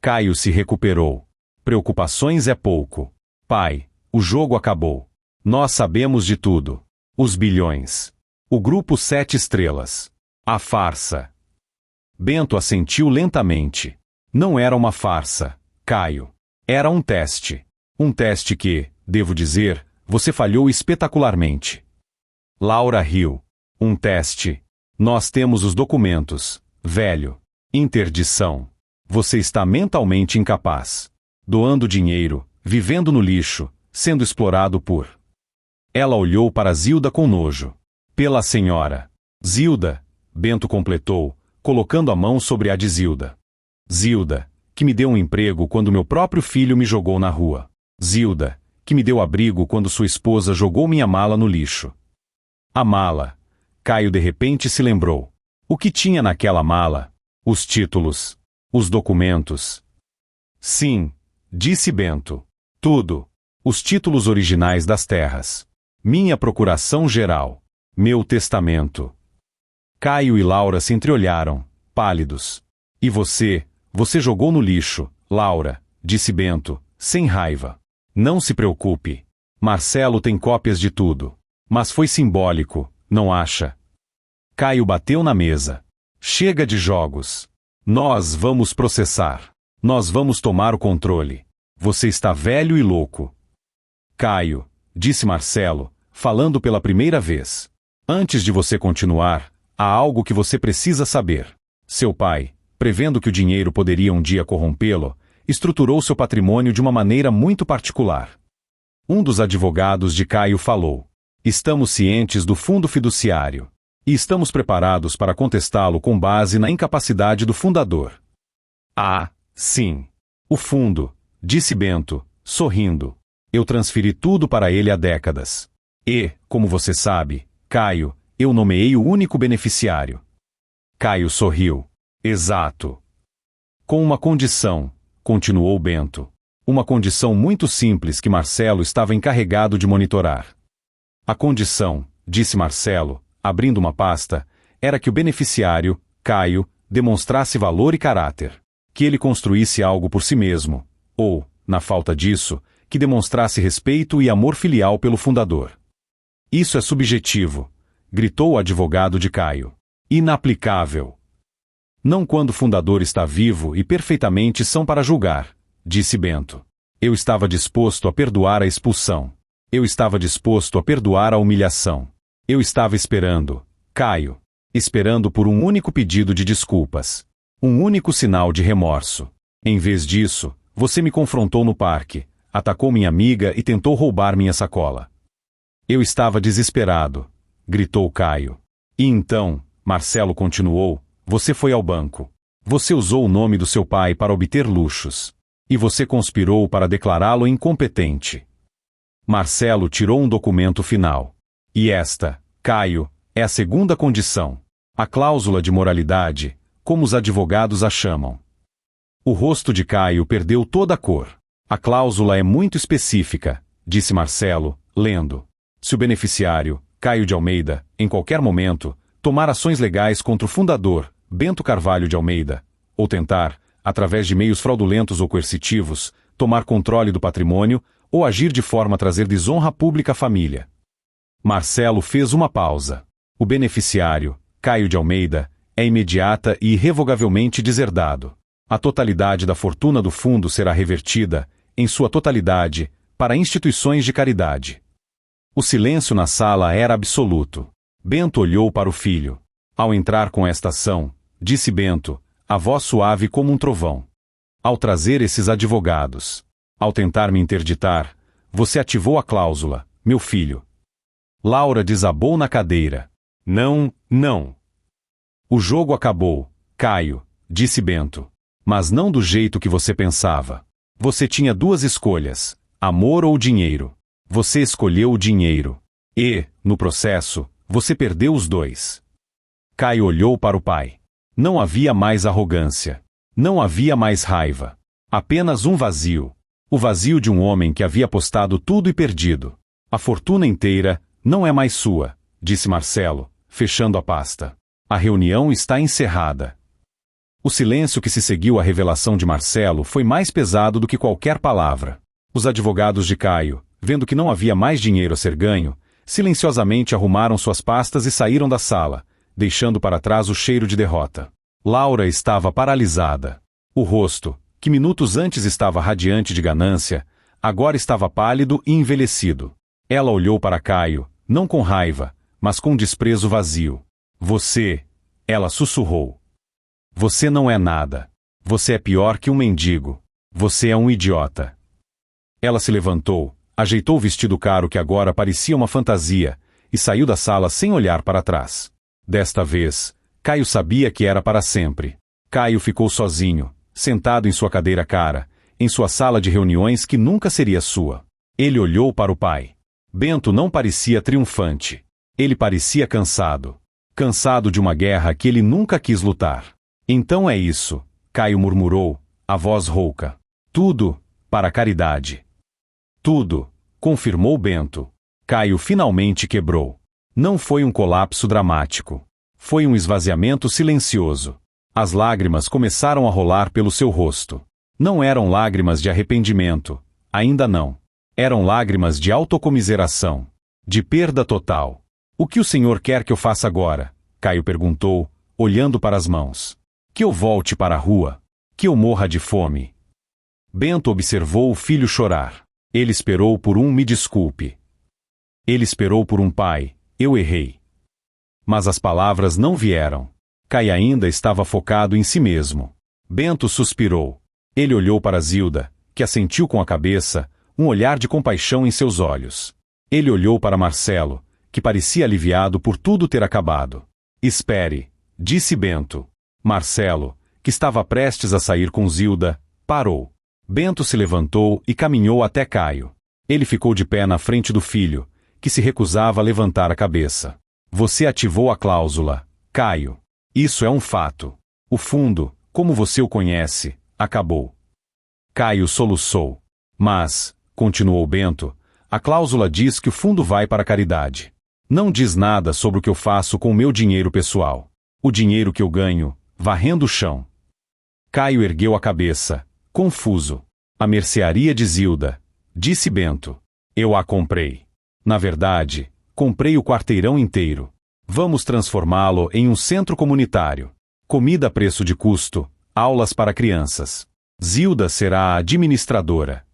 Caio se recuperou. Preocupações é pouco. Pai, o jogo acabou. Nós sabemos de tudo. Os bilhões. O Grupo 7 Estrelas. A farsa. Bento assentiu lentamente. Não era uma farsa, Caio. Era um teste. Um teste que, devo dizer, você falhou espetacularmente. Laura riu. Um teste. Nós temos os documentos, velho. Interdição. Você está mentalmente incapaz. Doando dinheiro, vivendo no lixo, sendo explorado por... Ela olhou para Zilda com nojo. Pela senhora. Zilda, Bento completou, colocando a mão sobre a de Zilda. Zilda, que me deu um emprego quando meu próprio filho me jogou na rua. Zilda, que me deu abrigo quando sua esposa jogou minha mala no lixo. A mala. Caio de repente se lembrou. O que tinha naquela mala? Os títulos. Os documentos. Sim, disse Bento. Tudo. Os títulos originais das terras. Minha procuração geral. Meu testamento. Caio e Laura se entreolharam, pálidos. E você jogou no lixo, Laura, disse Bento, sem raiva. Não se preocupe. Marcelo tem cópias de tudo. Mas foi simbólico, não acha? Caio bateu na mesa. Chega de jogos. Nós vamos processar. Nós vamos tomar o controle. Você está velho e louco. Caio, disse Marcelo, falando pela primeira vez. Antes de você continuar, há algo que você precisa saber. Seu pai, prevendo que o dinheiro poderia um dia corrompê-lo, estruturou seu patrimônio de uma maneira muito particular. Um dos advogados de Caio falou. Estamos cientes do fundo fiduciário. E estamos preparados para contestá-lo com base na incapacidade do fundador. Ah, sim. O fundo, disse Bento, sorrindo. Eu transferi tudo para ele há décadas. E, como você sabe, Caio, eu nomeei o único beneficiário. Caio sorriu. Exato. Com uma condição, continuou Bento. Uma condição muito simples que Marcelo estava encarregado de monitorar. A condição, disse Marcelo, abrindo uma pasta, era que o beneficiário, Caio, demonstrasse valor e caráter. Que ele construísse algo por si mesmo, ou, na falta disso, que demonstrasse respeito e amor filial pelo fundador. Isso é subjetivo, gritou o advogado de Caio. Inaplicável. Não quando o fundador está vivo e perfeitamente são para julgar, disse Bento. Eu estava disposto a perdoar a expulsão. Eu estava disposto a perdoar a humilhação. Eu estava esperando, Caio, esperando por um único pedido de desculpas. Um único sinal de remorso. Em vez disso, você me confrontou no parque, atacou minha amiga e tentou roubar minha sacola. Eu estava desesperado, gritou Caio. E então, Marcelo continuou, você foi ao banco. Você usou o nome do seu pai para obter luxos. E você conspirou para declará-lo incompetente. Marcelo tirou um documento final. E esta, Caio, é a segunda condição. A cláusula de moralidade, como os advogados a chamam. O rosto de Caio perdeu toda a cor. A cláusula é muito específica, disse Marcelo, lendo. Se o beneficiário, Caio de Almeida, em qualquer momento, tomar ações legais contra o fundador, Bento Carvalho de Almeida, ou tentar, através de meios fraudulentos ou coercitivos, tomar controle do patrimônio, ou agir de forma a trazer desonra pública à família. Marcelo fez uma pausa. O beneficiário, Caio de Almeida, é imediata e irrevogavelmente deserdado. A totalidade da fortuna do fundo será revertida, em sua totalidade, para instituições de caridade. O silêncio na sala era absoluto. Bento olhou para o filho. Ao entrar com esta ação, disse Bento, a voz suave como um trovão. Ao trazer esses advogados, ao tentar me interditar, você ativou a cláusula, meu filho. Laura desabou na cadeira. Não, não. O jogo acabou, Caio, disse Bento. Mas não do jeito que você pensava. Você tinha duas escolhas, amor ou dinheiro. Você escolheu o dinheiro. E, no processo, você perdeu os dois. Caio olhou para o pai. Não havia mais arrogância. Não havia mais raiva. Apenas um vazio. O vazio de um homem que havia apostado tudo e perdido. A fortuna inteira não é mais sua, disse Marcelo, fechando a pasta. A reunião está encerrada. O silêncio que se seguiu à revelação de Marcelo foi mais pesado do que qualquer palavra. Os advogados de Caio, vendo que não havia mais dinheiro a ser ganho, silenciosamente arrumaram suas pastas e saíram da sala, deixando para trás o cheiro de derrota. Laura estava paralisada. O rosto, que minutos antes estava radiante de ganância, agora estava pálido e envelhecido. Ela olhou para Caio, não com raiva, mas com desprezo vazio. Você, ela sussurrou. Você não é nada. Você é pior que um mendigo. Você é um idiota. Ela se levantou, ajeitou o vestido caro que agora parecia uma fantasia, e saiu da sala sem olhar para trás. Desta vez, Caio sabia que era para sempre. Caio ficou sozinho, sentado em sua cadeira cara, em sua sala de reuniões que nunca seria sua. Ele olhou para o pai. Bento não parecia triunfante. Ele parecia cansado. Cansado de uma guerra que ele nunca quis lutar. Então é isso, Caio murmurou, a voz rouca. Tudo, para a caridade. Tudo, confirmou Bento. Caio finalmente quebrou. Não foi um colapso dramático. Foi um esvaziamento silencioso. As lágrimas começaram a rolar pelo seu rosto. Não eram lágrimas de arrependimento, ainda não. Eram lágrimas de autocomiseração, de perda total. O que o senhor quer que eu faça agora? Caio perguntou, olhando para as mãos. Que eu volte para a rua? Que eu morra de fome? Bento observou o filho chorar. Ele esperou por um me desculpe. Ele esperou por um pai, eu errei. Mas as palavras não vieram. Caio ainda estava focado em si mesmo. Bento suspirou. Ele olhou para Zilda, que assentiu com a cabeça, um olhar de compaixão em seus olhos. Ele olhou para Marcelo, que parecia aliviado por tudo ter acabado. Espere, disse Bento. Marcelo, que estava prestes a sair com Zilda, parou. Bento se levantou e caminhou até Caio. Ele ficou de pé na frente do filho, que se recusava a levantar a cabeça. Você ativou a cláusula, Caio. Isso é um fato. O fundo, como você o conhece, acabou. Caio soluçou. Mas, continuou Bento, a cláusula diz que o fundo vai para a caridade. Não diz nada sobre o que eu faço com o meu dinheiro pessoal. O dinheiro que eu ganho, varrendo o chão. Caio ergueu a cabeça, confuso. A mercearia de Zilda, disse Bento. Eu a comprei. Na verdade, comprei o quarteirão inteiro. Vamos transformá-lo em um centro comunitário. Comida a preço de custo, aulas para crianças. Zilda será a administradora.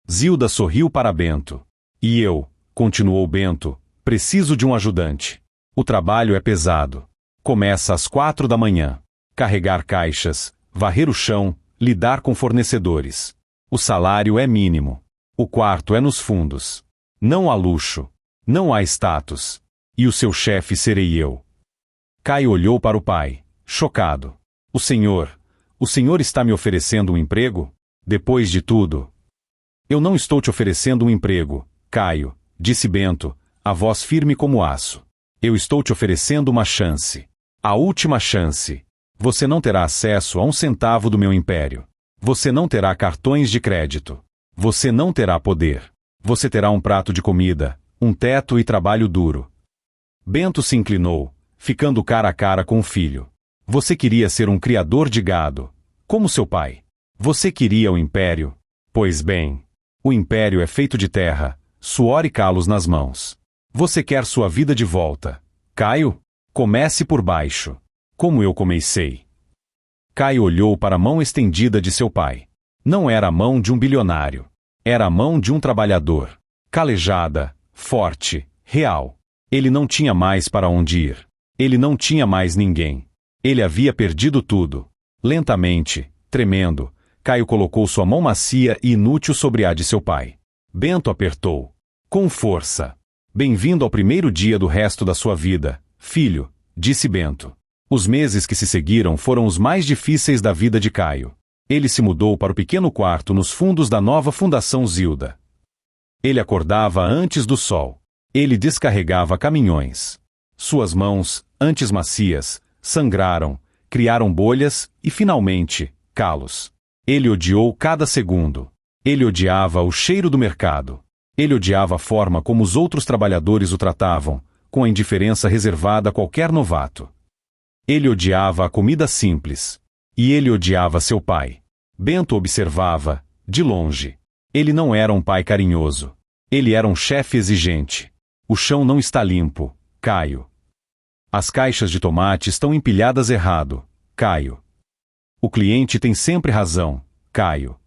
Zilda sorriu para Bento. E eu, continuou Bento, preciso de um ajudante. O trabalho é pesado. Começa às 4 da manhã. Carregar caixas, varrer o chão, lidar com fornecedores. O salário é mínimo. O quarto é nos fundos. Não há luxo. Não há status. E o seu chefe serei eu. Caio olhou para o pai, chocado. O senhor está me oferecendo um emprego? Depois de tudo. Eu não estou te oferecendo um emprego, Caio, disse Bento, a voz firme como aço. Eu estou te oferecendo uma chance. A última chance. Você não terá acesso a um centavo do meu império. Você não terá cartões de crédito. Você não terá poder. Você terá um prato de comida, um teto e trabalho duro. Bento se inclinou, ficando cara a cara com o filho. Você queria ser um criador de gado, como seu pai. Você queria o império? Pois bem, o império é feito de terra, suor e calos nas mãos. Você quer sua vida de volta. Caio? Comece por baixo. Como eu comecei. Caio olhou para a mão estendida de seu pai. Não era a mão de um bilionário. Era a mão de um trabalhador. Calejada, forte, real. Ele não tinha mais para onde ir. Ele não tinha mais ninguém. Ele havia perdido tudo. Lentamente, tremendo, Caio colocou sua mão macia e inútil sobre a de seu pai. Bento apertou. Com força. Bem-vindo ao primeiro dia do resto da sua vida, filho, disse Bento. Os meses que se seguiram foram os mais difíceis da vida de Caio. Ele se mudou para o pequeno quarto nos fundos da nova Fundação Zilda. Ele acordava antes do sol. Ele descarregava caminhões. Suas mãos, antes macias, sangraram, criaram bolhas e, finalmente, calos. Ele odiou cada segundo. Ele odiava o cheiro do mercado. Ele odiava a forma como os outros trabalhadores o tratavam, com a indiferença reservada a qualquer novato. Ele odiava a comida simples. E ele odiava seu pai. Bento observava, de longe. Ele não era um pai carinhoso. Ele era um chefe exigente. O chão não está limpo, Caio. As caixas de tomate estão empilhadas errado, Caio. O cliente tem sempre razão, Caio.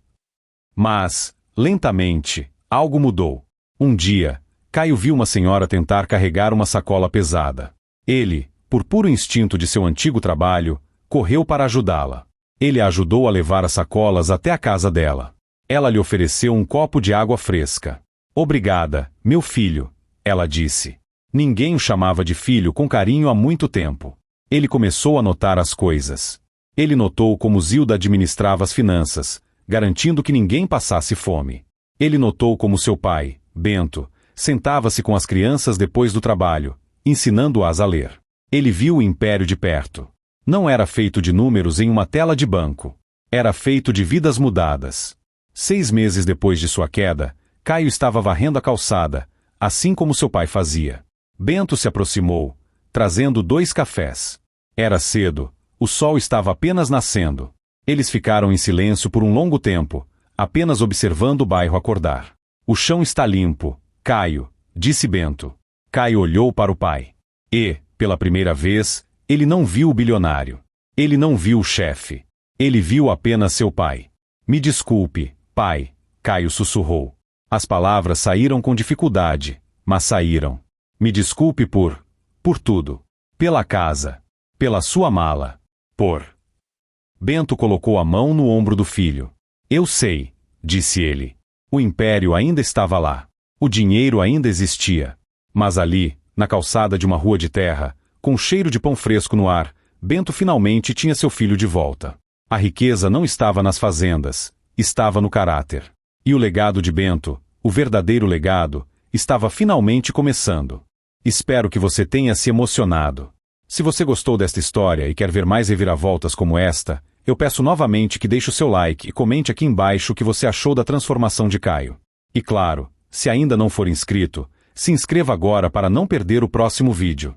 Mas, lentamente, algo mudou. Um dia, Caio viu uma senhora tentar carregar uma sacola pesada. Ele, por puro instinto de seu antigo trabalho, correu para ajudá-la. Ele a ajudou a levar as sacolas até a casa dela. Ela lhe ofereceu um copo de água fresca. Obrigada, meu filho, ela disse. Ninguém o chamava de filho com carinho há muito tempo. Ele começou a notar as coisas. Ele notou como Zilda administrava as finanças, garantindo que ninguém passasse fome. Ele notou como seu pai, Bento, sentava-se com as crianças depois do trabalho, ensinando-as a ler. Ele viu o império de perto. Não era feito de números em uma tela de banco. Era feito de vidas mudadas. 6 meses depois de sua queda, Caio estava varrendo a calçada, assim como seu pai fazia. Bento se aproximou, trazendo 2 cafés. Era cedo, o sol estava apenas nascendo. Eles ficaram em silêncio por um longo tempo, apenas observando o bairro acordar. O chão está limpo, Caio, disse Bento. Caio olhou para o pai. E, pela primeira vez, ele não viu o bilionário. Ele não viu o chefe. Ele viu apenas seu pai. Me desculpe, pai, Caio sussurrou. As palavras saíram com dificuldade, mas saíram. Me desculpe por tudo. Pela casa. Pela sua mala. Bento colocou a mão no ombro do filho. Eu sei, disse ele. O império ainda estava lá. O dinheiro ainda existia. Mas ali, na calçada de uma rua de terra, Com cheiro de pão fresco no ar, Bento finalmente tinha seu filho de volta. A riqueza não estava nas fazendas, estava no caráter. E o legado de Bento, o verdadeiro legado, estava finalmente começando. Espero que você tenha se emocionado. Se você gostou desta história e quer ver mais reviravoltas como esta, eu peço novamente que deixe o seu like e comente aqui embaixo o que você achou da transformação de Caio. E claro, se ainda não for inscrito, se inscreva agora para não perder o próximo vídeo.